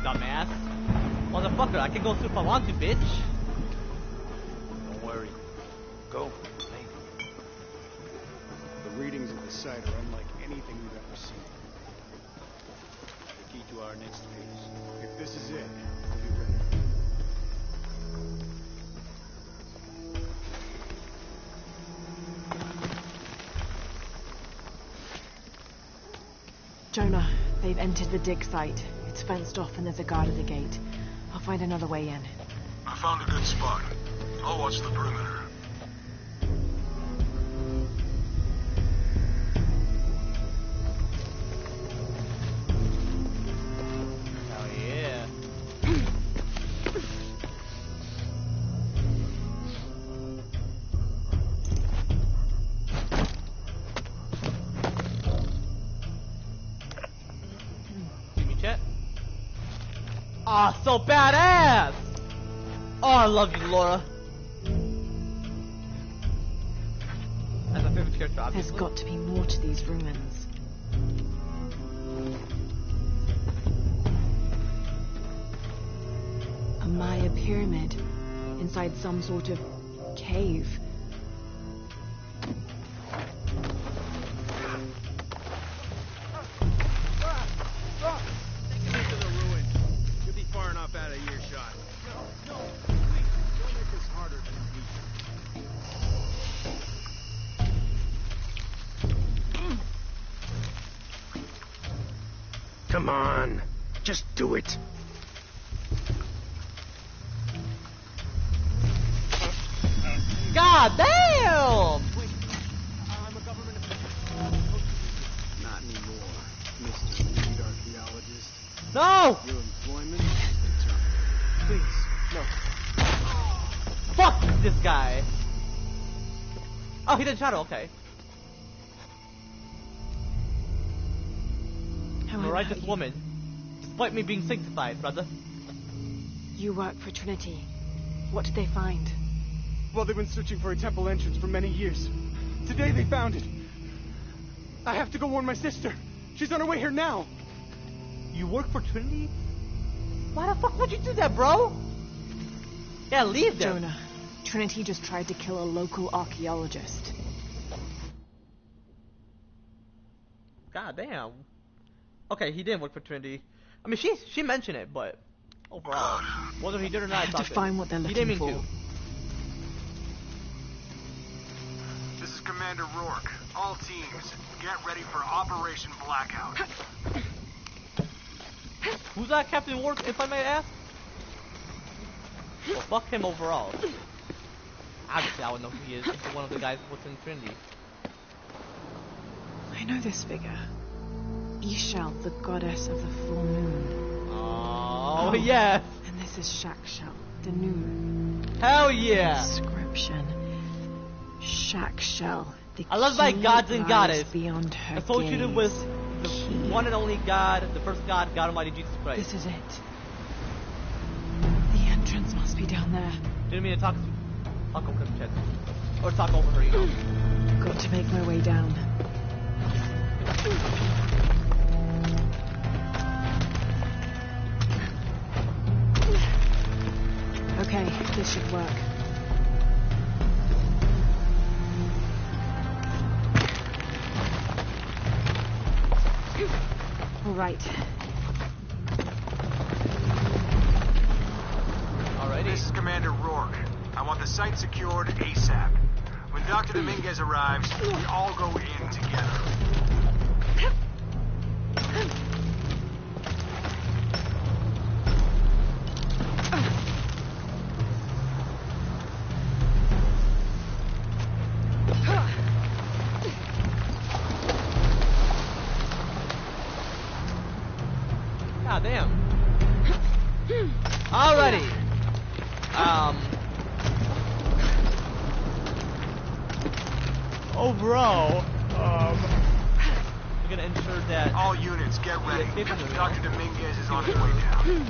Dumbass. Motherfucker, I can go through if I want to, bitch. Don't worry. Go. Hey. The readings at the site are unlike anything we've ever seen. The key to our next phase. If this is it, we'll be ready. Jonah, they've entered the dig site. It's fenced off and there's a guard at the gate. I'll find another way in. I found a good spot. I'll watch the perimeter. Oh yeah. Give me chat. Ah, so badass! Oh, I love you, Laura. That's my favorite character, There's obviously. got to be more to these ruins. A Maya pyramid inside some sort of cave. Take it into the ruin. You'll be far enough out of earshot. No, please, don't make this harder than it needs. Come on. Just do it. God damn! Wait, I'm a government official. Not anymore, Mr. Lead Archaeologist. No! Your employment is terminated. Please, no. Fuck this guy! Oh, he did shadow, okay. How I'm a I righteous hurt you. woman. Despite me being sanctified, brother. You work for Trinity. What did they find? Well, they've been searching for a temple entrance for many years. Today they found it. I have to go warn my sister. She's on her way here now. You work for Trinity? Why the fuck would you do that, bro? Yeah, leave them. Jonah, Trinity just tried to kill a local archaeologist. God damn. Okay, he didn't work for Trinity. I mean, she mentioned it, but overall, whether he did or not, I I have to thought find what they're he looking didn't mean for. to. This is Commander Rourke. All teams, get ready for Operation Blackout. Who's that Captain Ward, if I may ask? Well, fuck him overall. Obviously, I would know who he is. He's one of the guys within Trinity. I know this figure. Ishal, the goddess of the full moon. Oh, yes! And this is Shakshal, afternoon. Hell yeah! Inscription. Shack shell. The I love my key gods and lies goddess beyond her associated gaze. with the Key. one and only God, the first God, God Almighty Jesus Christ. This is it. The entrance must be down there. Didn't mean to talk over the chat. Or talk over her, you know. Got to make my way down. Okay, this should work. All right. Alrighty. This is Commander Rourke. I want the site secured ASAP. When Dr. Dominguez arrives, we all go in together. God damn. Alrighty. Overall, we're gonna ensure that All units, get ready. escape from the Dr. Dominguez is on his way down.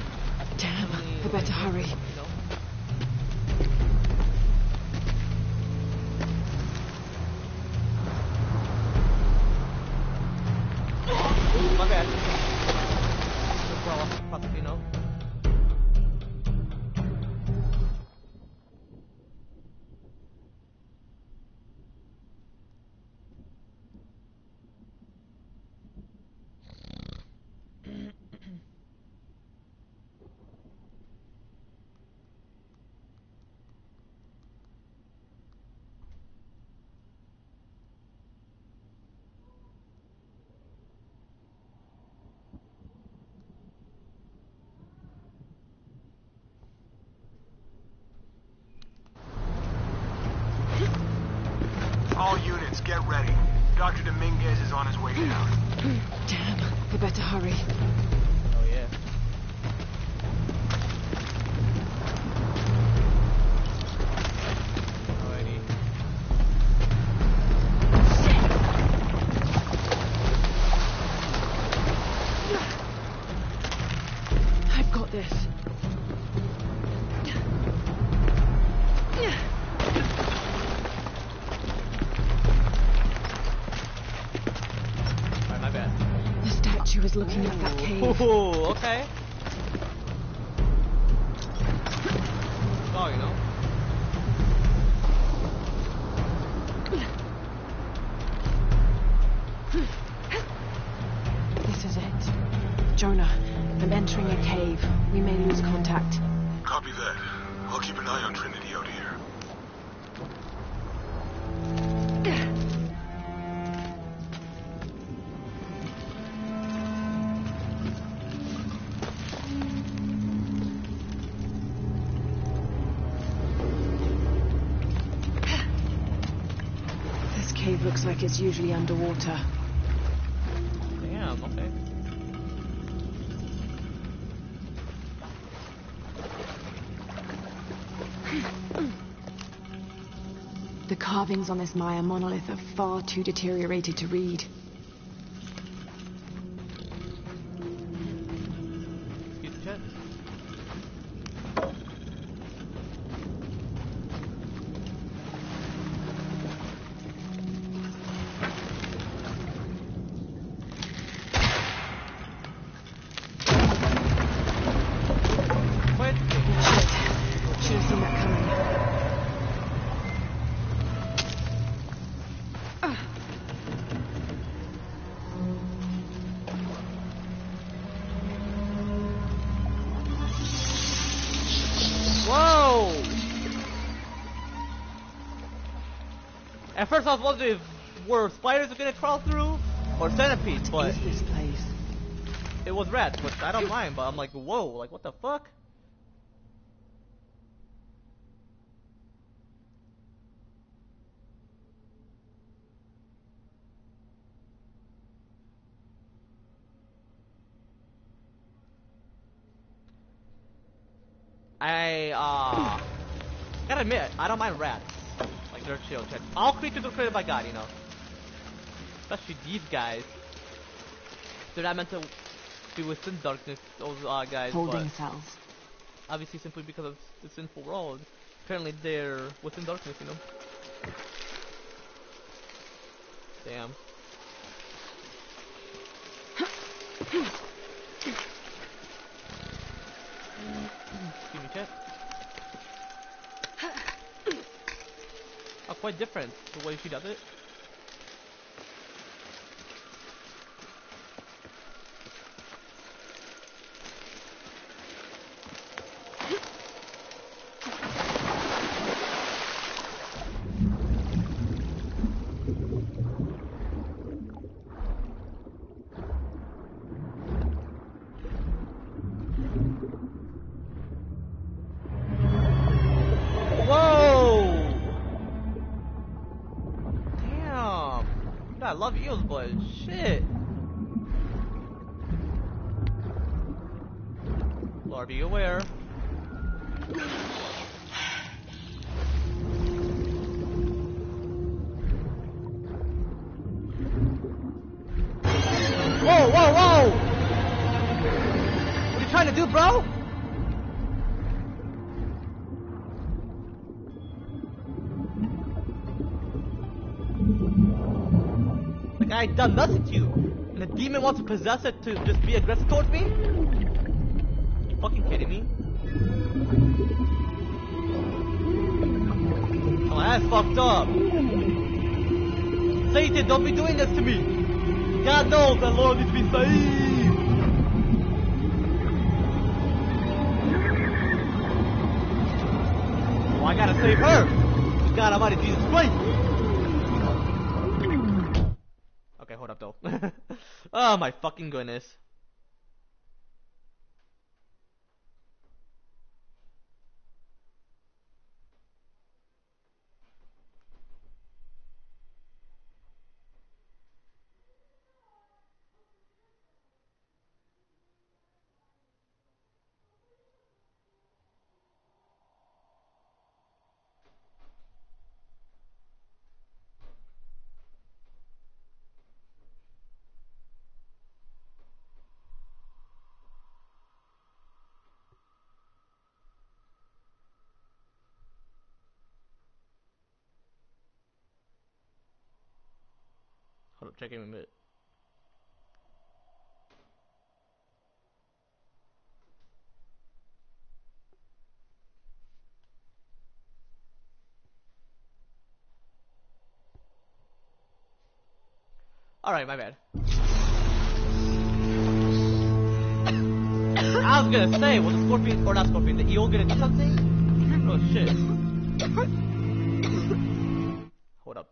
Damn, I better hurry. you know. Ooh, my bad. Just roll off the, you know. All units, get ready. Dr. Dominguez is on his way down. Damn, I better hurry. Oh yeah. Alrighty. I've got this. Alright, my bad. The statue is looking at that cave. Ooh, okay. Oh, you know. This is it. Jonah, I'm entering a cave. We may lose contact. Copy that. I'll keep an eye on Trinity out here. This cave looks like it's usually underwater. Damn, okay. The carvings on this Maya monolith are far too deteriorated to read. Excuse the chat. What? Shit. Should have seen that coming. Whoa! At first I was wondering if were spiders gonna crawl through or centipedes, but Is this place? it was rats, which I don't mind, but I'm like, whoa, like what the fuck? I gotta admit, I don't mind rats. Like, they're chill. All creatures are created by God, you know. Especially these guys. They're not meant to be within darkness, those guys. Holding but cells. obviously, simply because of the sinful world, apparently they're within darkness, you know. Damn. Excuse me, chat. Oh, quite different the way she does it. I love eels, but shit. Lord, be aware. Whoa, whoa, whoa! What are you trying to do, bro? I ain't done nothing to you, and the demon wants to possess it to just be aggressive towards me? You fucking kidding me? Oh, that's fucked up. Satan, don't be doing this to me. God knows that Lord needs to be saved. Oh, I gotta save her. God Almighty, Jesus Christ. Okay, hold up though. Oh my fucking goodness. Hold up, check in a minute. Alright, my bad. I was gonna say, was the scorpion, or not scorpion, the eel gonna do something? Oh shit. Hold up.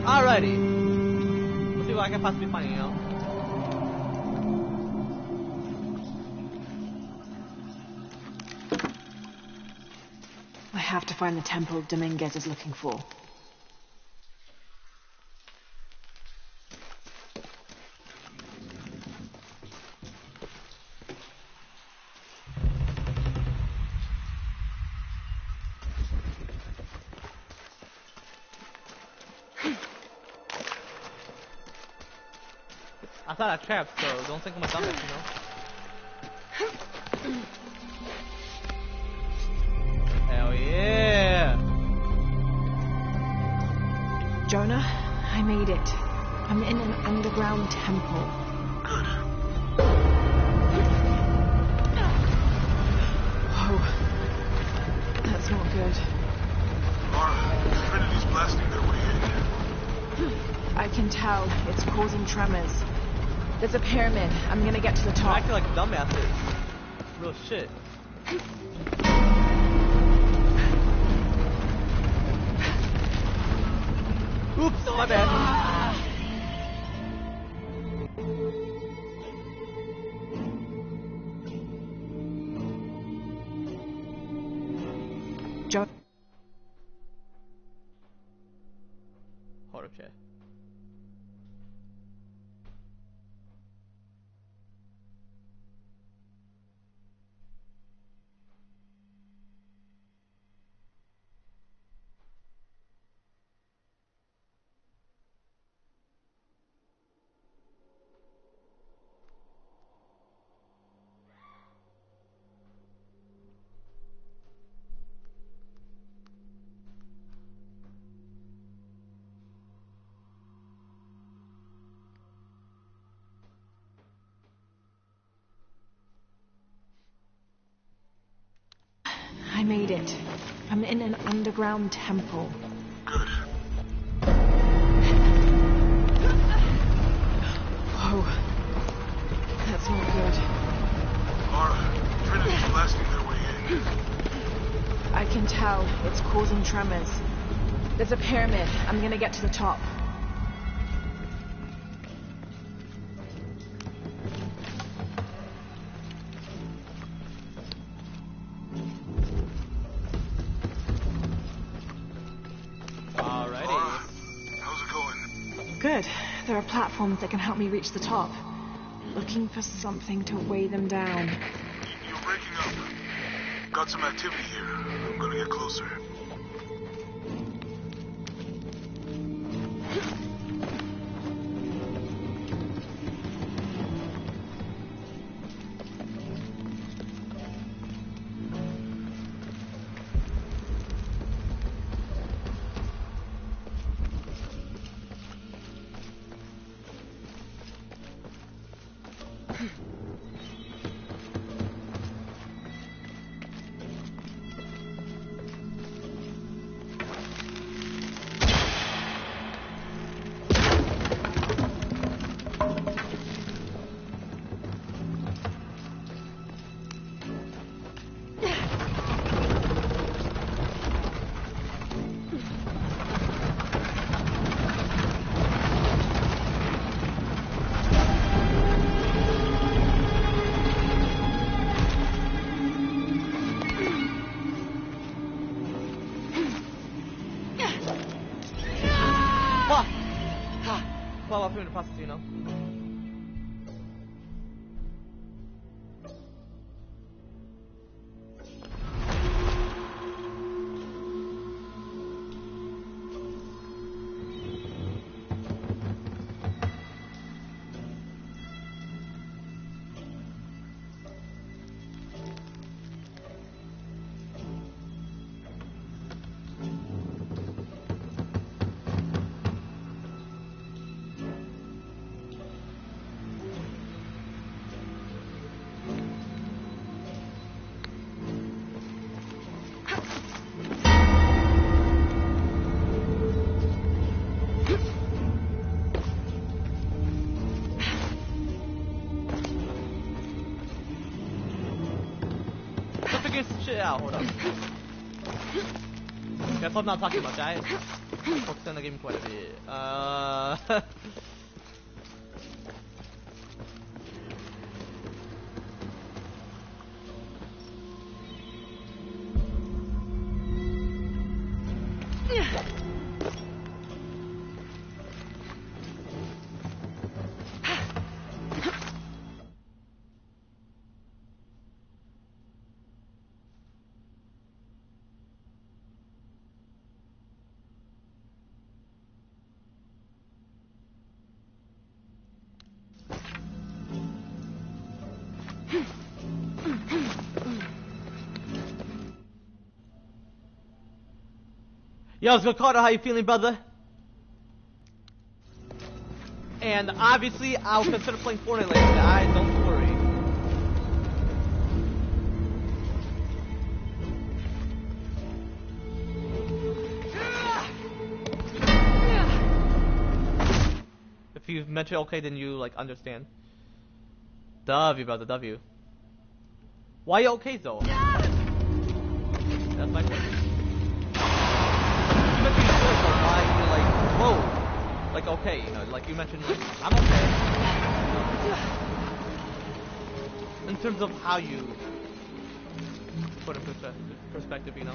Alrighty. Let's see what I can possibly find, you know. I have to find the temple Dominguez is looking for. I thought I trapped, so don't think I'm a dumbass, you know. Hell yeah! Jonah, I made it. I'm in an underground temple. Good. Oh, that's not good. Laura, Trinity's blasting their way in. I can tell. It's causing tremors. There's a pyramid. I'm gonna get to the I'm top. acting like dumbasses. Real shit. Oops, my bad. Joe. Okay. I made it. I'm in an underground temple. Good. Whoa. That's not good. Laura, Trinity's blasting their way in. I can tell. It's causing tremors. There's a pyramid. I'm gonna get to the top. Alrighty. Laura, how's it going? Good. There are platforms that can help me reach the top. Looking for something to weigh them down. You're breaking up. Got some activity here. I'm gonna get closer. Well, I'm in the process, you know. Shit out, hold up. Guess I'm not talking much, I focused on the game quite a bit. Yo, Carter, how you feeling, brother? And obviously, I'll consider playing Fortnite later, guys. Don't worry. If you've mentioned okay, then you like understand. W, brother, W. Why you okay though? That's my question. You meant to be sure, so why you like, whoa. like okay, you know, like you mentioned, like, I'm okay. In terms of how you put it in perspective, you know.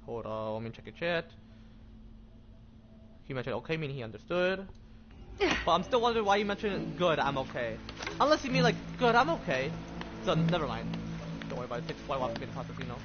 Hold on, let me check your chat. He mentioned okay, meaning he understood. But I'm still wondering why you mentioned good, I'm okay. Unless you mean like good, I'm okay. So never mind. Don't worry about it. It takes quite a while for me to process, you know.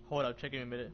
Hold up, check in a minute.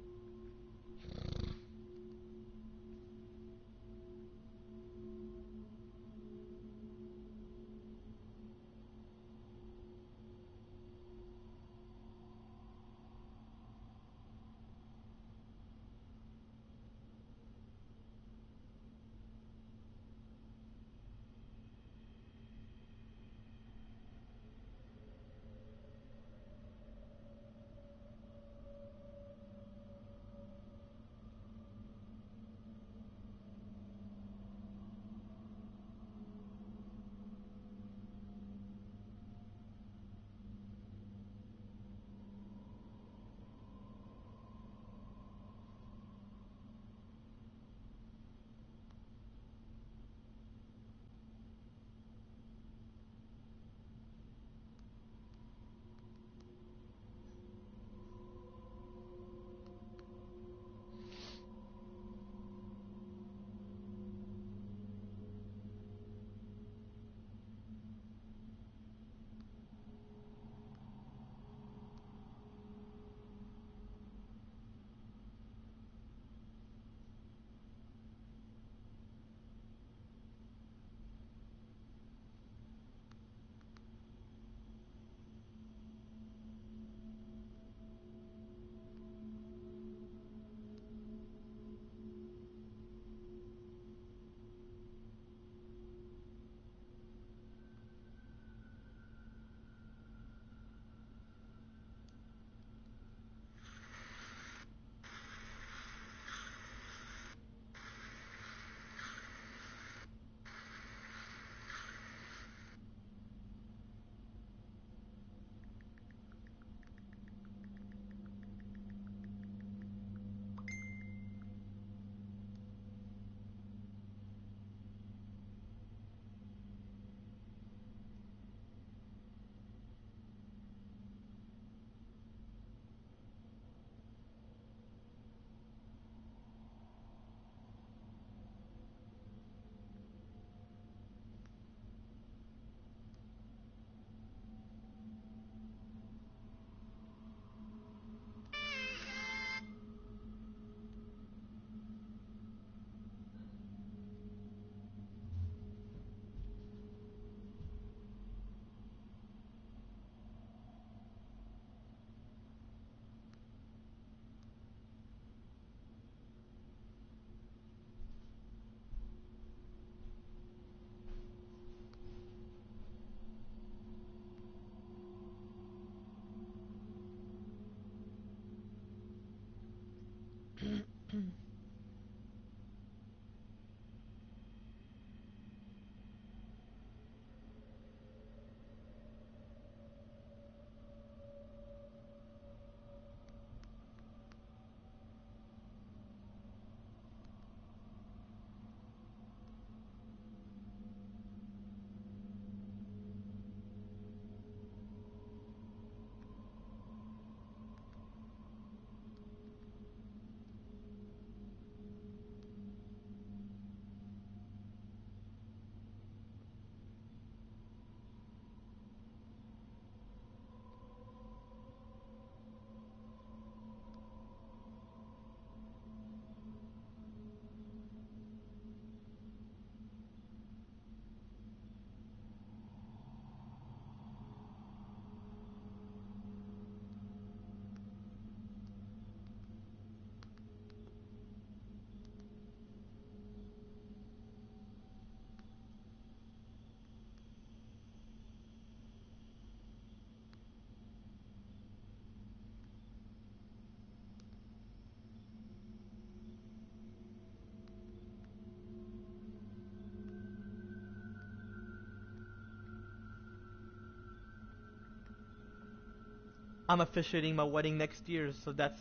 I'm officiating my wedding next year, so that's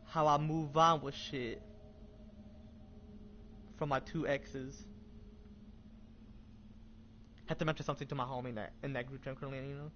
how I move on with shit from my two exes. Had to mention something to my homie in that group chat currently, you know.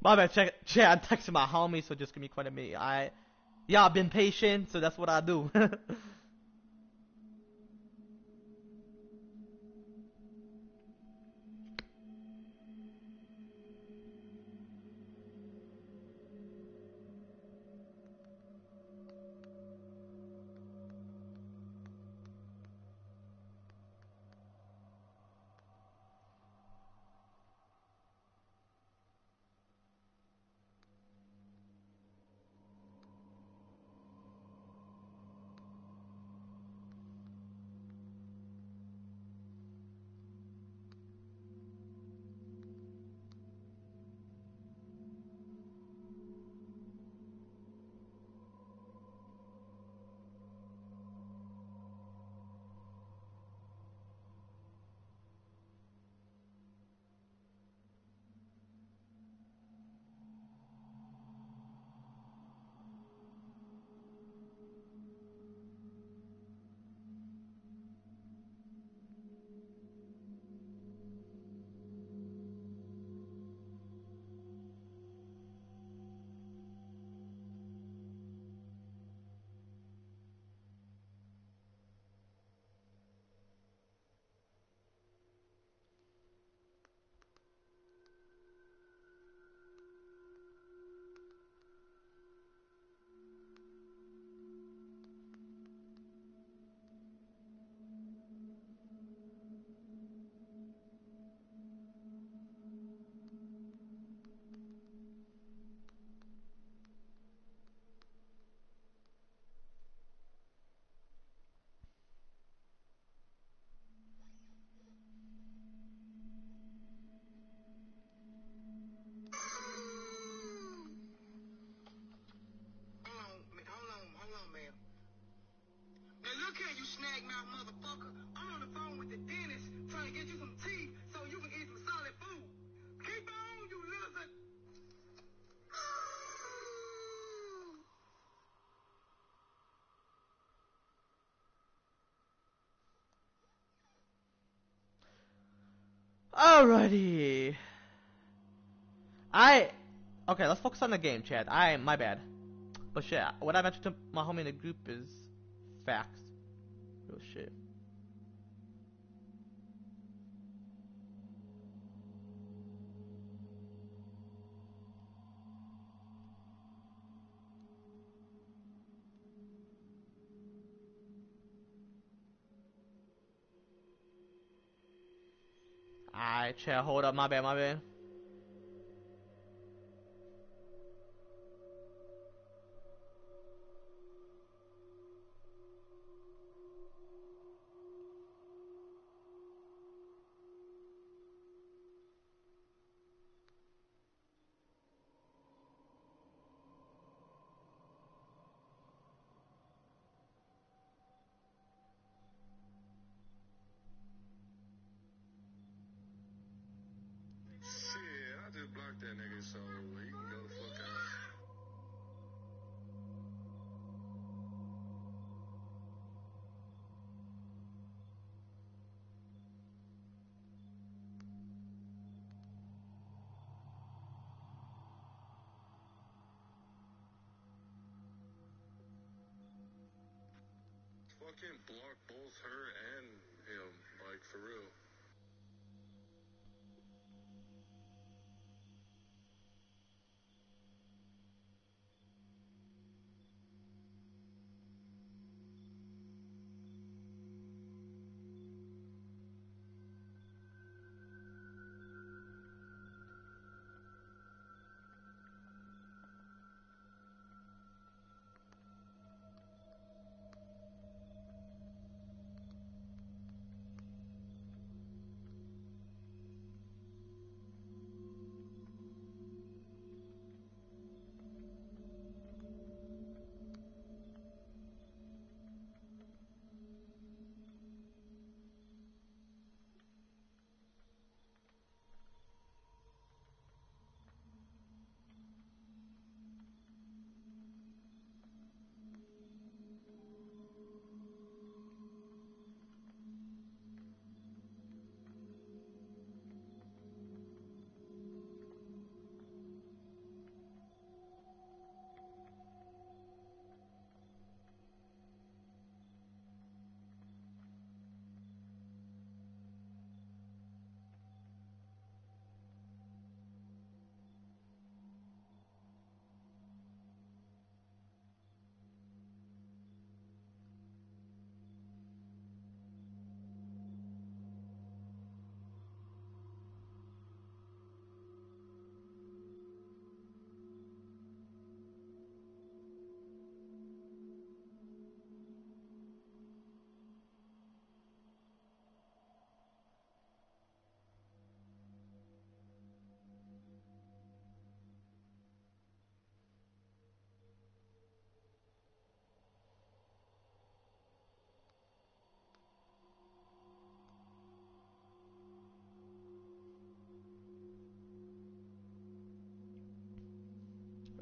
My bad, chat. I texted my homie, so just give me quite a minute. Yeah, I've been patient, so that's what I do. Alrighty. Okay, let's focus on the game, Chad. My bad. But shit, what I mentioned to my homie in the group is facts. Real shit. Alright, Chad, hold up, my bad. that nigga, so he can go the fuck out. Fucking block both her and him, like, for real.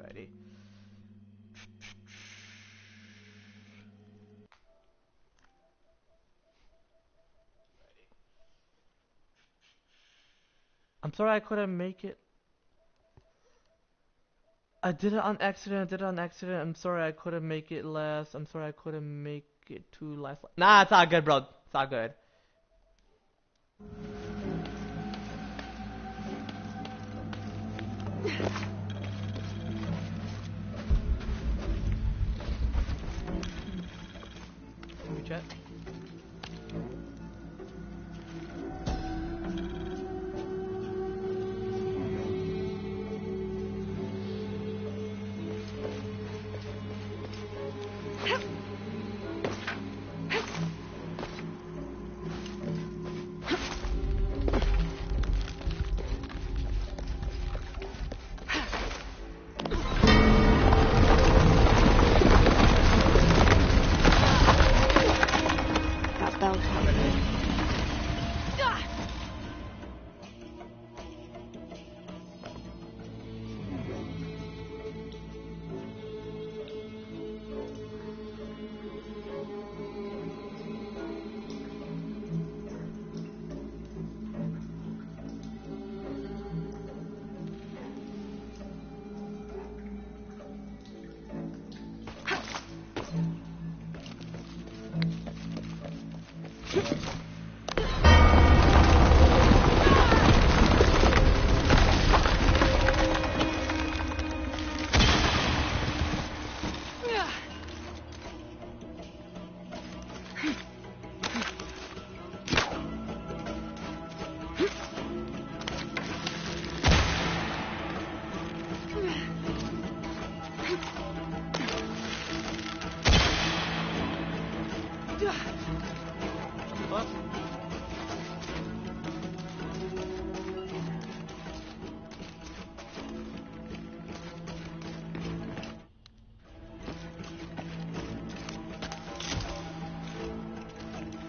Ready. I'm sorry I couldn't make it. I did it on accident. I'm sorry I couldn't make it last. I'm sorry I couldn't make it to last. Nah, it's all good, bro. It's all good. Can we chat?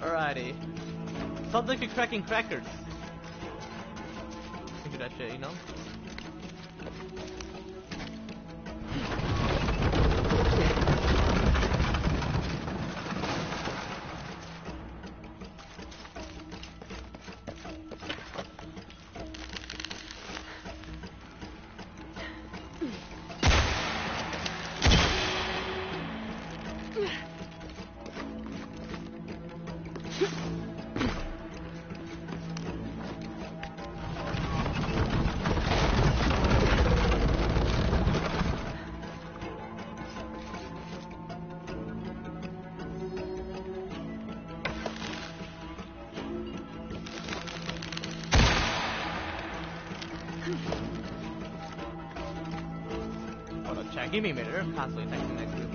Alrighty. Sounds like you're cracking crackers. Think of that shit, you know? Give me a minute, I'm constantly texting next to you.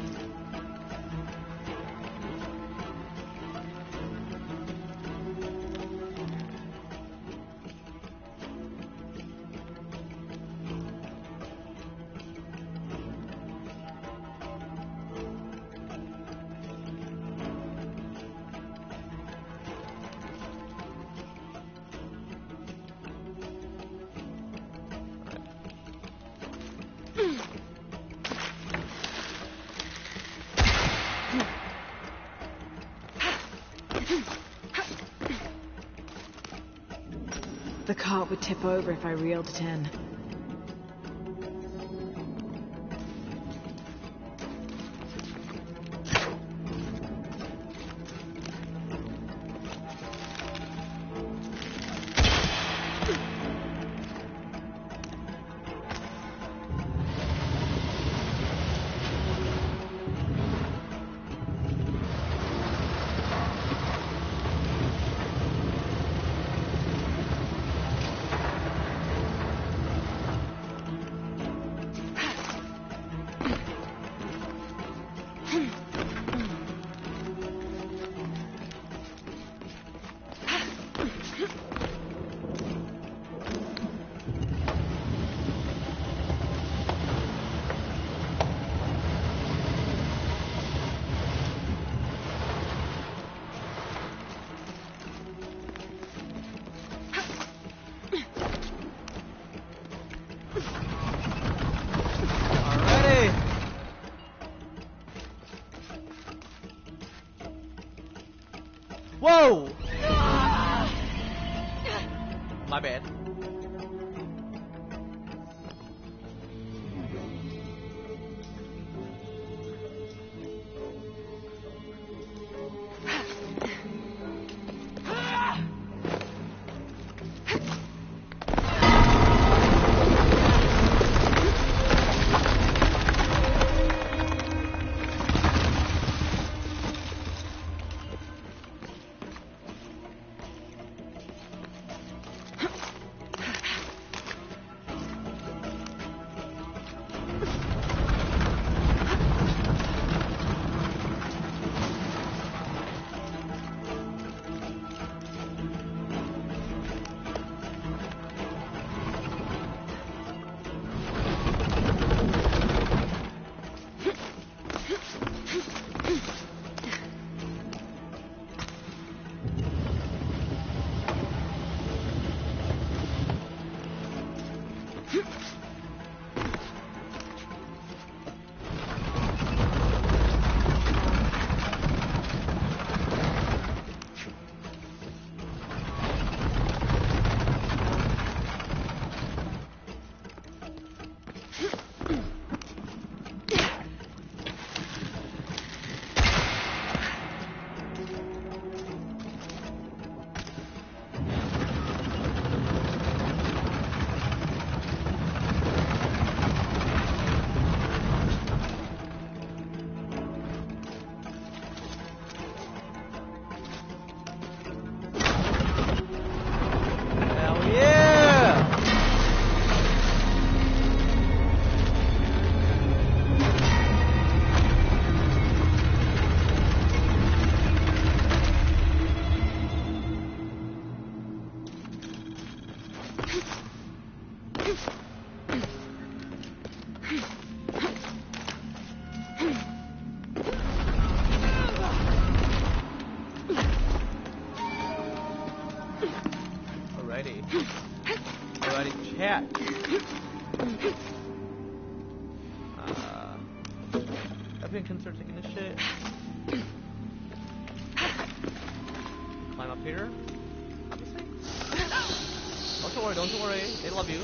The cart would tip over if I reeled it in. Whoa! My bad. Alrighty, chat. can start taking this shit. Climb up here. Obviously. Don't you worry. They love you.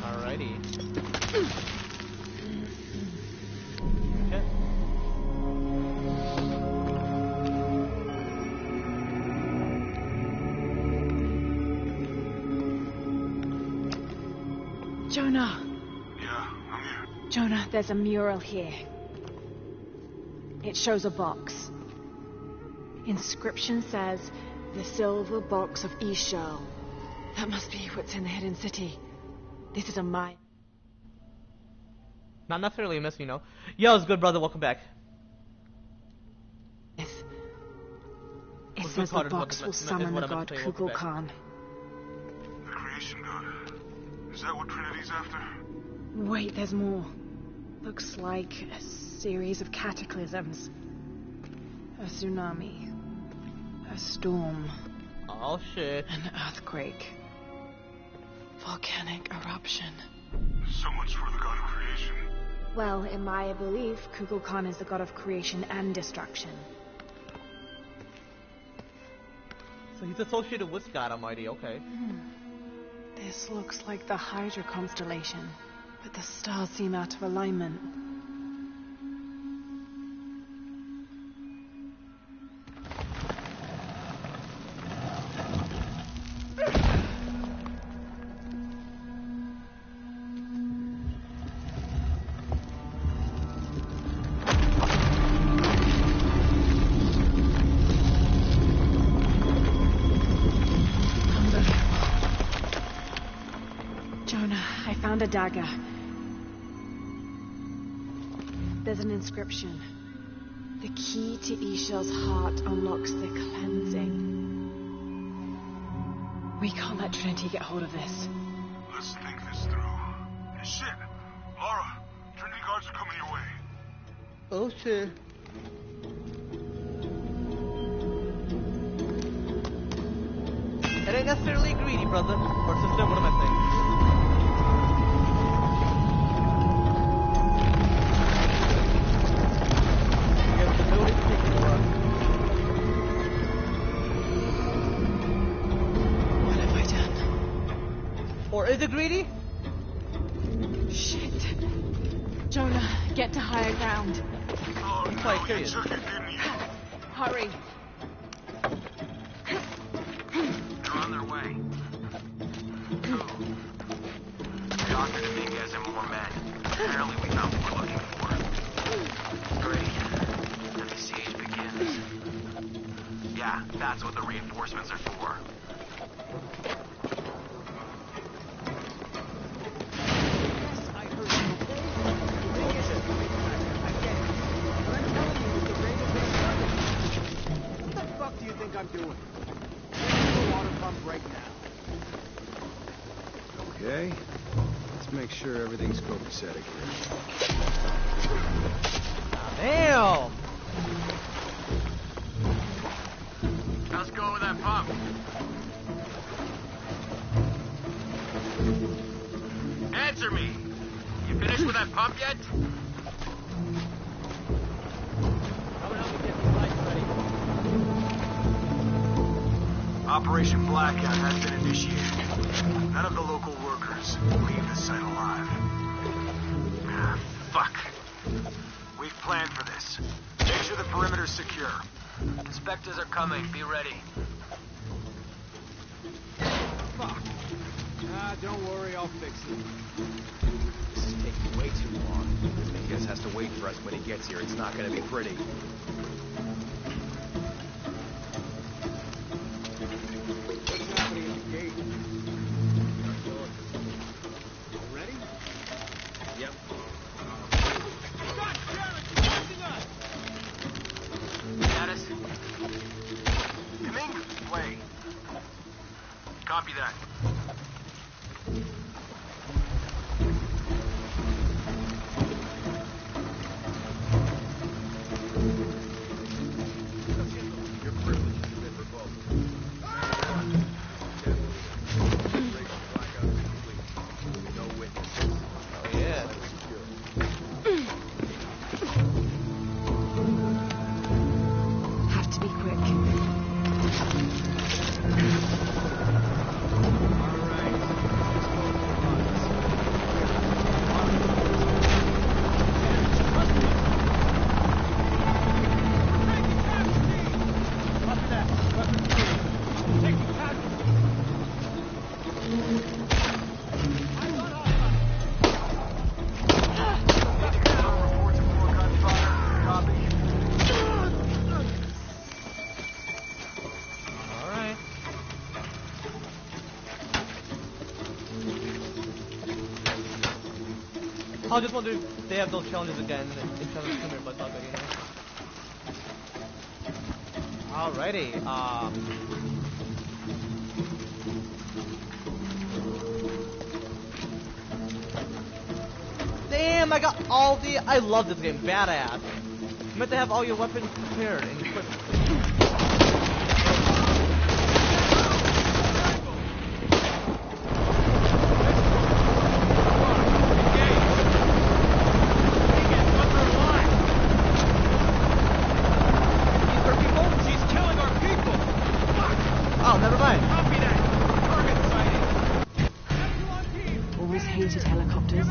Alrighty. Okay. Jonah. Yeah, I'm here. Jonah, there's a mural here. It shows a box. Inscription says, the silver box of Isho. That must be what's in the hidden city. This is a mine. Not necessarily a miss, you know. Yo, it's good, brother. Welcome back. It What's says good, the Carter? box will Is summon what the I meant god to say. Welcome back. Kukulkan. The creation god. Is that what Trinity's after? Wait, there's more. Looks like a series of cataclysms. A tsunami. A storm. Oh shit. An earthquake. Volcanic eruption. So much for the god of creation. Well, in my belief, Kukulkan is the god of creation and destruction. So he's associated with God Almighty, okay. This looks like the Hydra constellation, but the stars seem out of alignment. A dagger. There's an inscription. The key to Ishel's heart unlocks the cleansing. We can't let Trinity get hold of this. Let's think this through. Shit! Laura, Trinity guards are coming your way. Oh shit. It ain't necessarily greedy, brother. Or sister, what am I saying? Or is it greedy? Shit. Jonah, get to higher ground. Oh, I'm no, quite you curious. took it, didn't you? Hurry. They're on their way. Cool. Dr. Dominguez and more men. Apparently we found what we're looking for. Great. And the siege begins. Yeah, that's what the reinforcements are for. I'm doing. The water pump right now. Okay. Let's make sure everything's copacetic here. Damn! How's it going with that pump? Answer me! You finished with that pump yet? Operation Blackout has been initiated. None of the local workers leave the site alive. Ah, fuck. We've planned for this. Make sure the perimeter's secure. Inspectors are coming. Be ready. Fuck. Ah, don't worry, I'll fix it. This is taking way too long. Dominguez has to wait for us when he gets here. It's not gonna be pretty. What's happening at the gate? Ready? Yep. Status? Coming? Play. Copy that. You're privileged to live for both. Blackout complete. No witnesses. Oh yeah. Have to be quick. Alright. I just wonder if they have those challenges again in Challenge Premier, but not good, Alrighty, damn, I got all the... I love this game, badass. You meant to have all your weapons prepared and equipped. Oh, never mind. Always hated helicopters.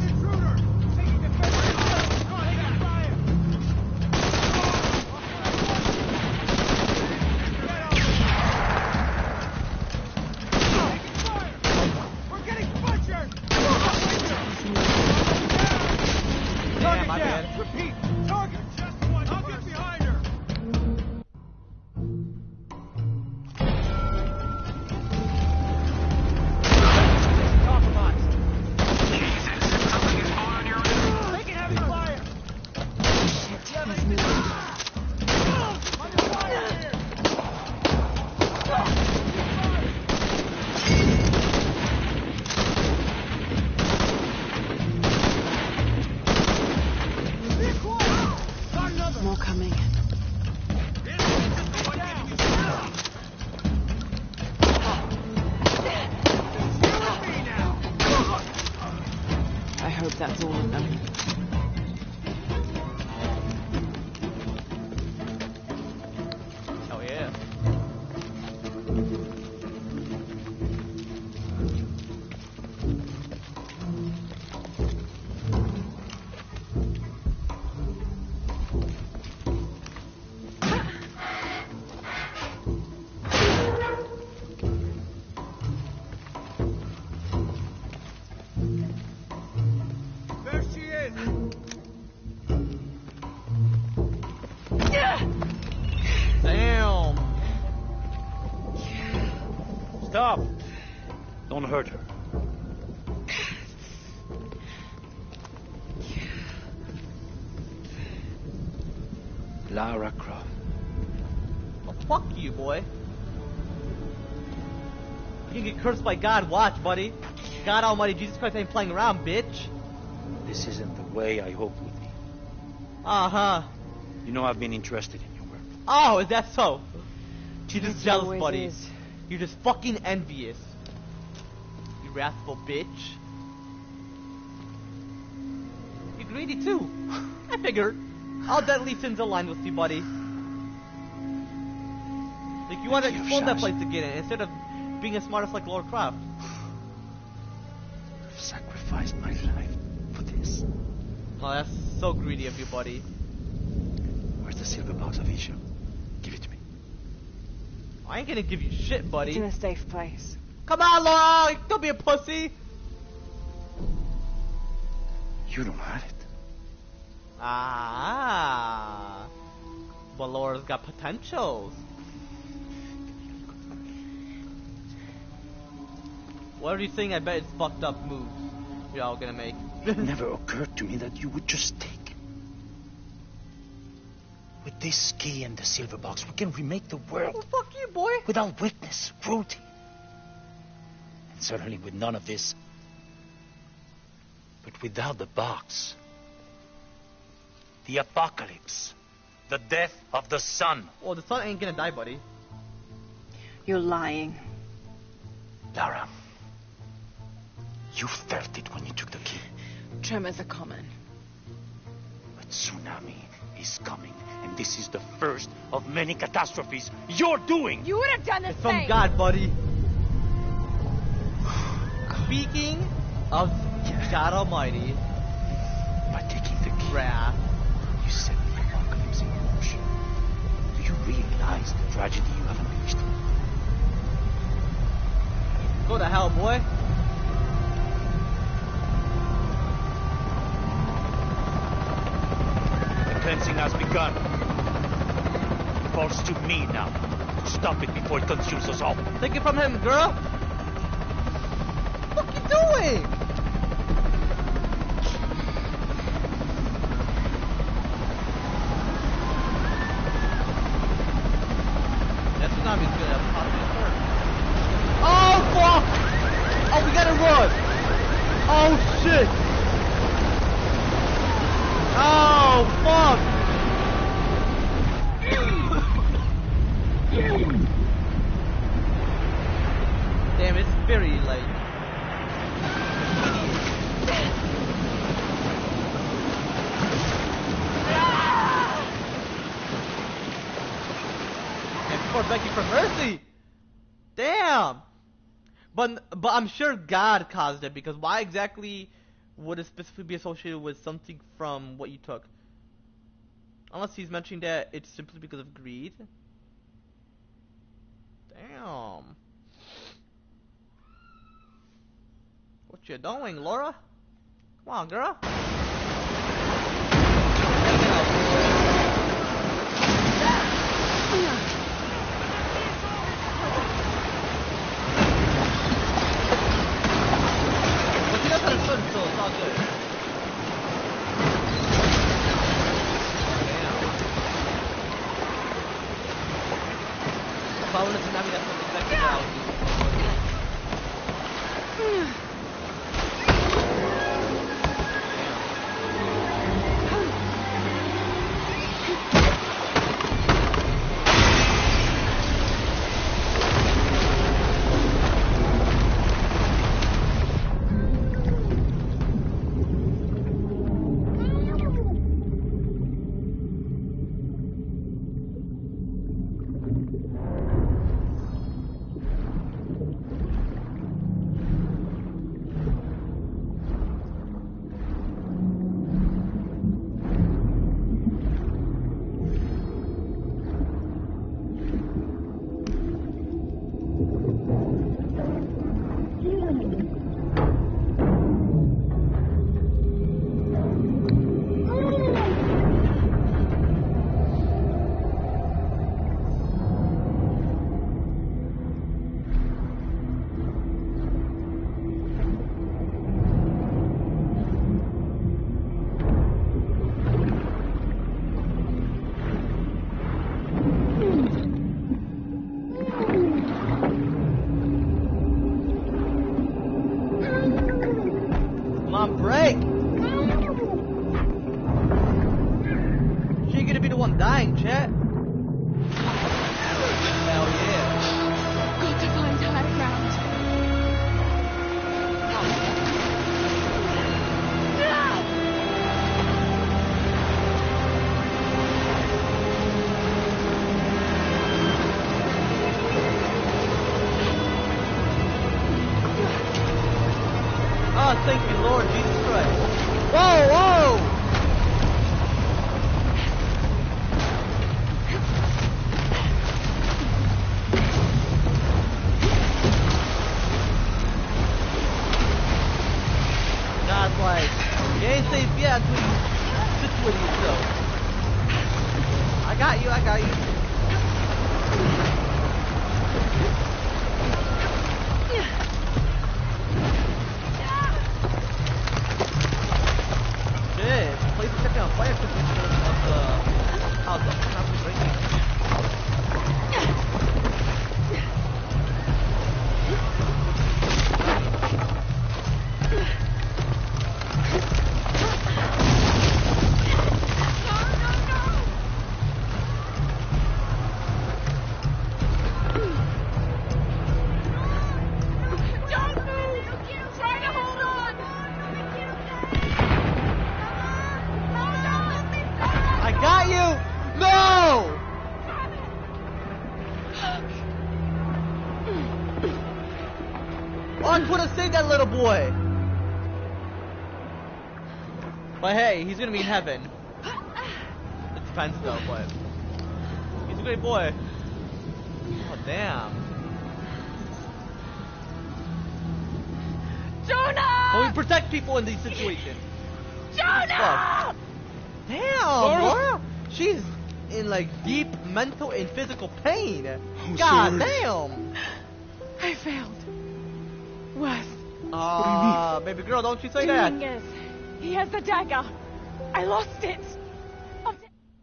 Yeah, my bad. Repeat. Target. Just one. I'll get behind her. Taking heavy fire. Shit, he's moving. Under fire here. Be quiet. Start another. More coming. I hope that's all of them. Oh yeah. There she is. Damn. Stop! Don't hurt her. Lara Croft. Well, fuck you, boy. You can get cursed by God. Watch, buddy. God Almighty, Jesus Christ ain't playing around, bitch. This isn't the way I hoped would be. Uh-huh. You know I've been interested in your work. Oh, is that so? You're just It jealous, always buddy. is. You're just fucking envious. You wrathful bitch. You're greedy too. I figured. All deadly sins aligned with you, buddy. You You want to explore that place to get it instead of being as smart as like Lord Croft. I've sacrificed my life for this. Oh, that's so greedy of you, buddy. Where's the silver box of Isha? Give it to me. I ain't gonna give you shit, buddy. It's in a safe place. Come on, Laura! Don't be a pussy! You don't have it. Ah. But Laura's got potentials. What are you saying? I bet it's fucked up moves you're all gonna make. It never occurred to me that you would just take it. With this key and the silver box, we can remake the world. Oh, fuck you, boy! Without weakness, cruelty. And certainly with none of this. But without the box, the apocalypse, the death of the sun. Well, the sun ain't gonna die, buddy. You're lying. Lara, you felt it when you took the key. Tremors are common. But tsunami is coming, and this is the first of many catastrophes you're doing. You would have done the It's same. from God, buddy. Speaking of God Almighty, By taking the key, wrath. you set the apocalypse in motion. Do you realize the tragedy you have unleashed? Go to hell, boy. The cleansing has begun. It falls to me now to stop it before it consumes us all. Take it from him, girl. What you doing? That tsunami's gonna possibly hurt. Oh fuck! Oh, we gotta run! Oh shit! Oh fuck! Damn, it's very late. And people are begging for mercy. Damn. But I'm sure God caused it, because why exactly would it specifically be associated with something from what you took? Unless he's mentioning that it's simply because of greed. Damn. What you doing, Laura? Come on, girl. But she does have a swim, so it's all good. If I wanted to navigate, that's exactly what I would do. Come on, break! She ain't gonna be the one dying, Chet. Hell yeah. Got to find higher ground. Oh, thank you, Lord Jesus Christ. Whoa, whoa! God's like, you ain't safe yet until you situate yourself. I got you, I got you. Shit, the place is catching on fire because of the constant drinking. Boy. But hey, he's gonna be in heaven. It depends though, but he's a great boy. Oh damn. Jonah! Well, we protect people in these situations. Jonah! Damn, Laura. She's in like deep mental and physical pain. God damn. I failed. Worse. Baby girl, don't you say that. Dominguez. He has the dagger. I lost it.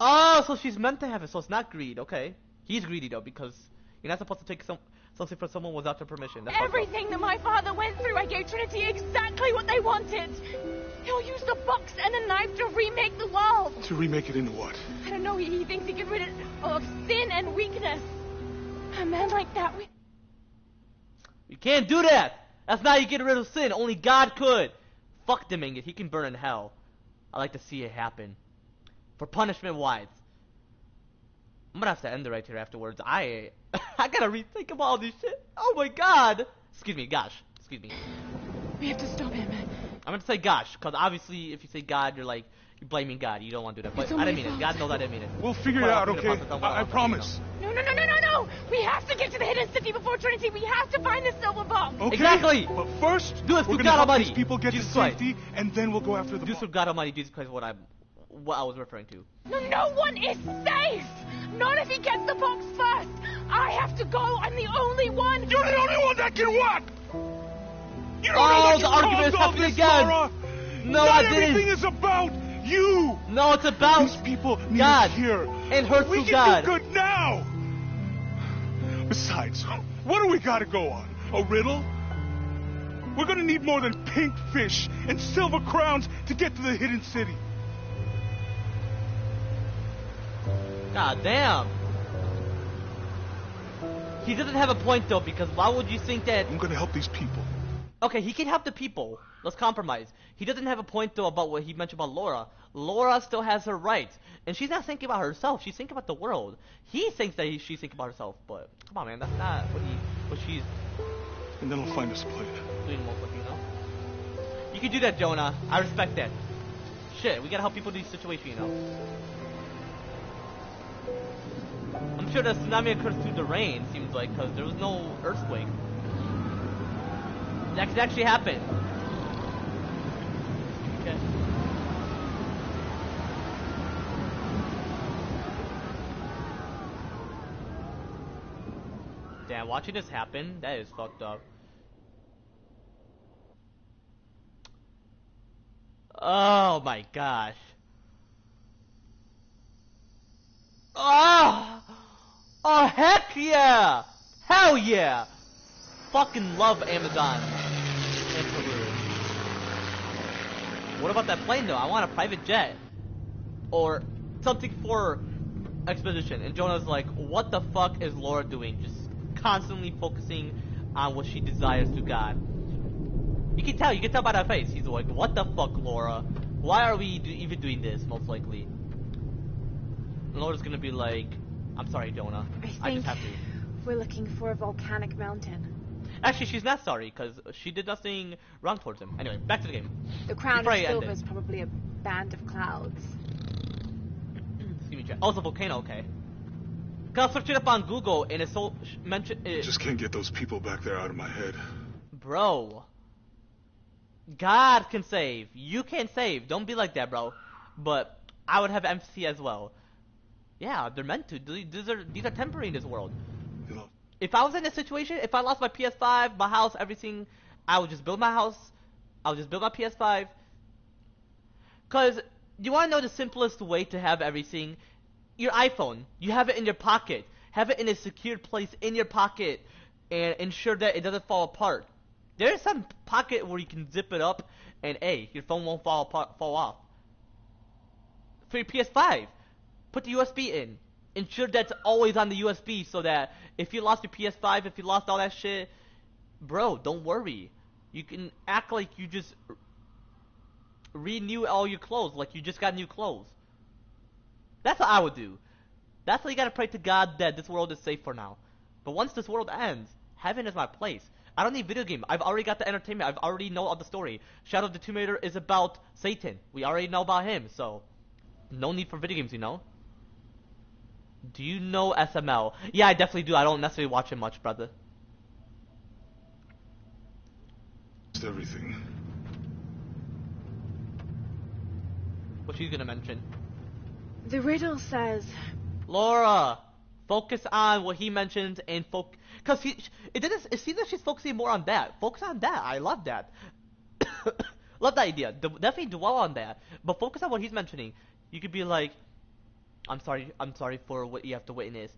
Oh, so she's meant to have it, so it's not greed, okay. He's greedy though, because you're not supposed to take something from someone without their permission. That's everything that my father went through, I gave Trinity exactly what they wanted. He'll use the box and a knife to remake the world. To remake it into what? I don't know, he thinks he can rid it of sin and weakness. A man like that, You can't do that! That's not how you get rid of sin. Only God could. Fuck Dominguez. He can burn in hell. I like to see it happen. For punishment wise. I'm gonna have to end it right here afterwards. I gotta rethink about all this shit. Oh my god. Excuse me, gosh. Excuse me. We have to stop him. I'm gonna say gosh, because obviously if you say God, you're blaming God. You don't want to do that. But I didn't mean it. God knows I didn't mean it. We'll figure it out, okay? I promise. No. We have to get to the hidden city before Trinity. We have to find the silver box. Okay. Exactly. But first, do it we're gonna help these people get to safety, and then we'll go after the box. Do God Almighty, Jesus Christ, what I was referring to. No one is safe. Not if he gets the box first. I have to go. I'm the only one. You're the only one that can what? You don't know the argument is happening again. Laura. No, Not I didn't. Everything is about you. No, it's about these people need God us here. And hurts we to can God. do good now. Besides, what do we got to go on? A riddle? We're gonna need more than pink fish and silver crowns to get to the hidden city. God damn. He doesn't have a point though, because why would you think that? I'm gonna help these people. Okay, he can help the people. Let's compromise. He doesn't have a point though about what he mentioned about Laura. Laura still has her rights, and she's not thinking about herself. She's thinking about the world. He thinks that she's thinking about herself, but come on, man, that's not what she's. And then I'll find us a plane. Doing most of, you know. You can do that, Jonah. I respect that. Shit, we gotta help people in these situations, you know. I'm sure the tsunami occurs through the rain. Seems like, because there was no earthquake. That could actually happen. Okay. Damn, watching this happen, that is fucked up. Oh my gosh. Oh! Oh heck yeah! Hell yeah! Fucking love Amazon and Peru. What about that plane though? I want a private jet. Or something for expedition. And Jonah's like, what the fuck is Laura doing? Just constantly focusing on what she desires to God. You can tell by that face. He's like, what the fuck, Laura? Why are we even doing this, most likely? And Laura's gonna be like, I'm sorry, Jonah. I just have to. we're looking for a volcanic mountain. Actually, she's not sorry, because she did nothing wrong towards him. Anyway, back to the game. The crown of Before I end silver it. is probably a band of clouds. Excuse me, chat. Oh, it's a volcano, okay. Cause I searched it up on Google, and it's so mentioned. I just can't get those people back there out of my head. Bro. God can save. You can't save. Don't be like that, bro. But I would have empathy as well. Yeah, they're meant to. These are temporary in this world. You know, If I was in this situation, if I lost my PS5, my house, everything, I would just build my house. I would just build my PS5. Cause you want to know the simplest way to have everything? Your iPhone. You have it in your pocket. Have it in a secured place in your pocket, and ensure that it doesn't fall apart. There's some pocket where you can zip it up, and hey, your phone won't fall off. For your PS5, put the USB in. Ensure that's always on the USB, so that if you lost your PS5, if you lost all that shit, bro, don't worry. You can act like you just renew all your clothes, like you just got new clothes. That's what I would do. That's why you gotta pray to God that this world is safe for now. But once this world ends, heaven is my place. I don't need video game. I've already got the entertainment. I've already know all the story. Shadow of the Tomb Raider is about Satan. We already know about him, so no need for video games, you know? Do you know SML? Yeah, I definitely do. I don't necessarily watch it much, brother. it's everything. What she's gonna mention? The riddle says, Laura, focus on what he mentioned and cause it seems like she's focusing more on that. Focus on that. I love that. Love that idea. Definitely dwell on that. But focus on what he's mentioning. You could be like, I'm sorry for what you have to witness.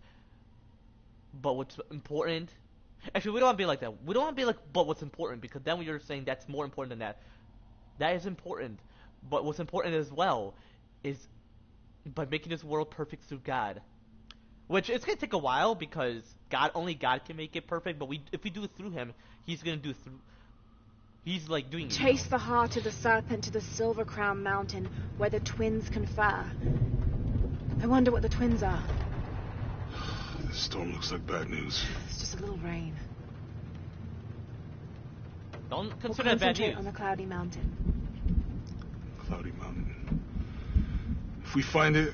But what's important? Actually, we don't want to be like that. We don't want to be like, but what's important? Because then you're saying that's more important than that. That is important. But what's important as well is by making this world perfect through God. Which it's gonna take a while because only God can make it perfect. But if we do it through Him, He's gonna do it through. He's like doing. chase the heart of the serpent to the Silver Crown Mountain where the twins confer. I wonder what the twins are. This storm looks like bad news. It's just a little rain. Don't We'll consider it bad concentrate news. on the cloudy mountain. Cloudy Mountain. If we find it,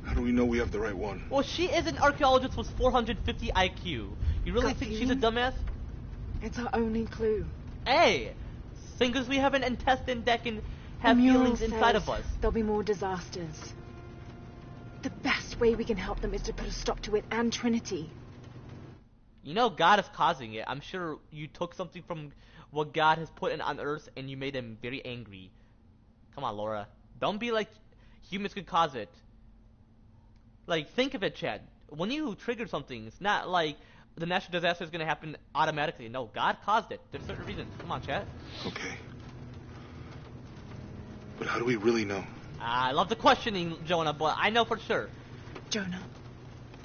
how do we know we have the right one? Well, she is an archaeologist with 450 IQ. You really Gut think she's a feeling? dumbass? It's our only clue. Hey, singers, we have an intestine that can have The mule feelings inside says of us. There'll be more disasters. The best way we can help them is to put a stop to it and Trinity. You know God is causing it. I'm sure you took something from what God has put on Earth and you made him very angry. Come on, Laura. Don't be like humans could cause it. Like, think of it, Chad. When you trigger something, it's not like the natural disaster is going to happen automatically. No, God caused it. There's certain reasons. Come on, Chad. Okay. But how do we really know? I love the questioning, Jonah, but I know for sure. Jonah,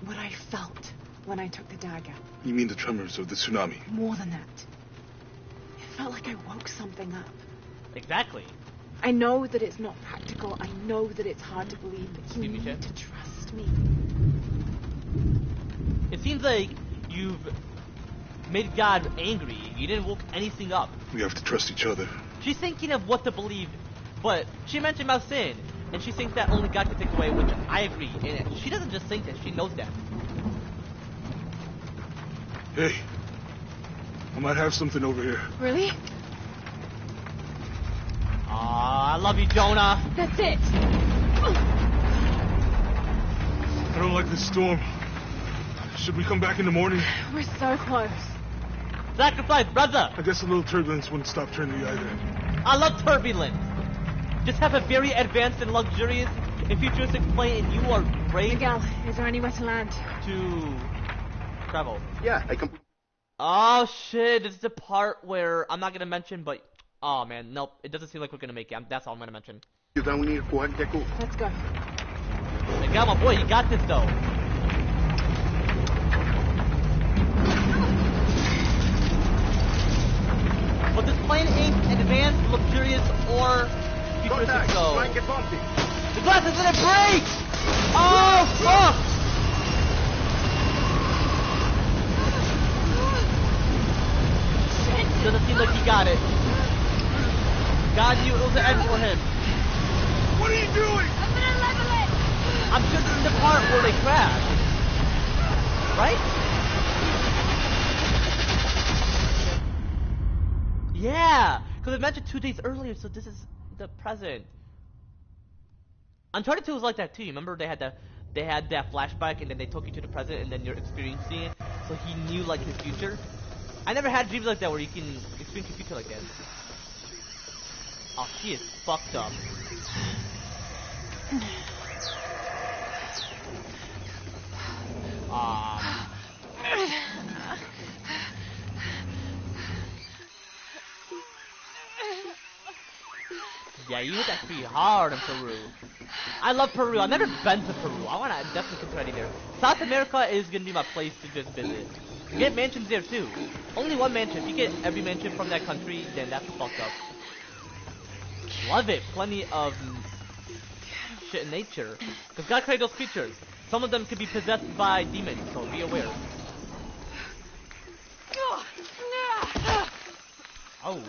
what I felt when I took the dagger. You mean the tremors of the tsunami? More than that. It felt like I woke something up. Exactly. I know that it's not practical. I know that it's hard to believe, but you Excuse me, need Chad? to trust me. It seems like you've made God angry. You didn't woke anything up. We have to trust each other. She's thinking of what to believe, but she mentioned about sin, and she thinks that only God can take away, which I agree. And she doesn't just think that, she knows that. Hey, I might have something over here. Really? Aw, I love you, Jonah. That's it. I don't like this storm. Should we come back in the morning? We're so close. Sacrifice, brother. I guess a little turbulence wouldn't stop Trinity either. I love turbulence. Just have a very advanced and luxurious and futuristic plane, and you are brave Miguel, is there anywhere to land? to travel. Yeah, I can. Oh shit, this is the part where I'm not gonna mention, but oh man, nope, it doesn't seem like we're gonna make it. That's all I'm gonna mention. Let's go. Miguel, my boy, you got this though. But this plane ain't advanced, luxurious, or futuristic, so the glass is gonna break! Oh fuck! Doesn't seem like he got it. God knew it was the end for him. What are you doing? I'm gonna level it! I'm sure this is the part where they crash. Right? Yeah! Because it mentioned 2 days earlier, so this is the present. Uncharted 2 was like that too. You remember they had that flashback and then they took you to the present and then you're experiencing it. So he knew like his future. I never had dreams like that where you can experience your future like that. Oh, she is fucked up. Yeah, you hit that pretty hard in Peru. I love Peru. I've never been to Peru. I wanna definitely consider heading there. South America is gonna be my place to just visit. You get mansions there too. Only one mansion. If you get every mansion from that country, then that's fucked up. Love it. Plenty of shit in nature. Cause God created those creatures. Some of them could be possessed by demons, so be aware. Oh.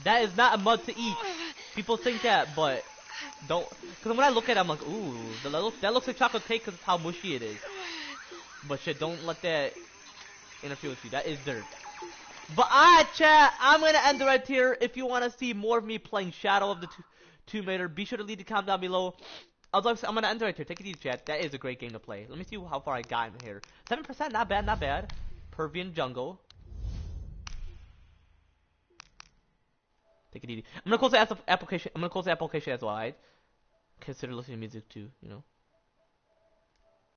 That is not a mud to eat. People think that, but don't. Because when I look at it, I'm like, ooh, that looks like chocolate cake because of how mushy it is. But shit, don't let that interfere with you. That is dirt. But alright, chat, I'm gonna end it right here. If you want to see more of me playing Shadow of the Tomb Raider, be sure to leave the comment down below. I'm gonna end it right here. Take it easy, chat. That is a great game to play. Let me see how far I got in here. 7%, not bad, not bad. Peruvian jungle. Take it easy. I'm gonna close the application. I'm gonna close the application as well. Alright. Consider listening to music too. You know.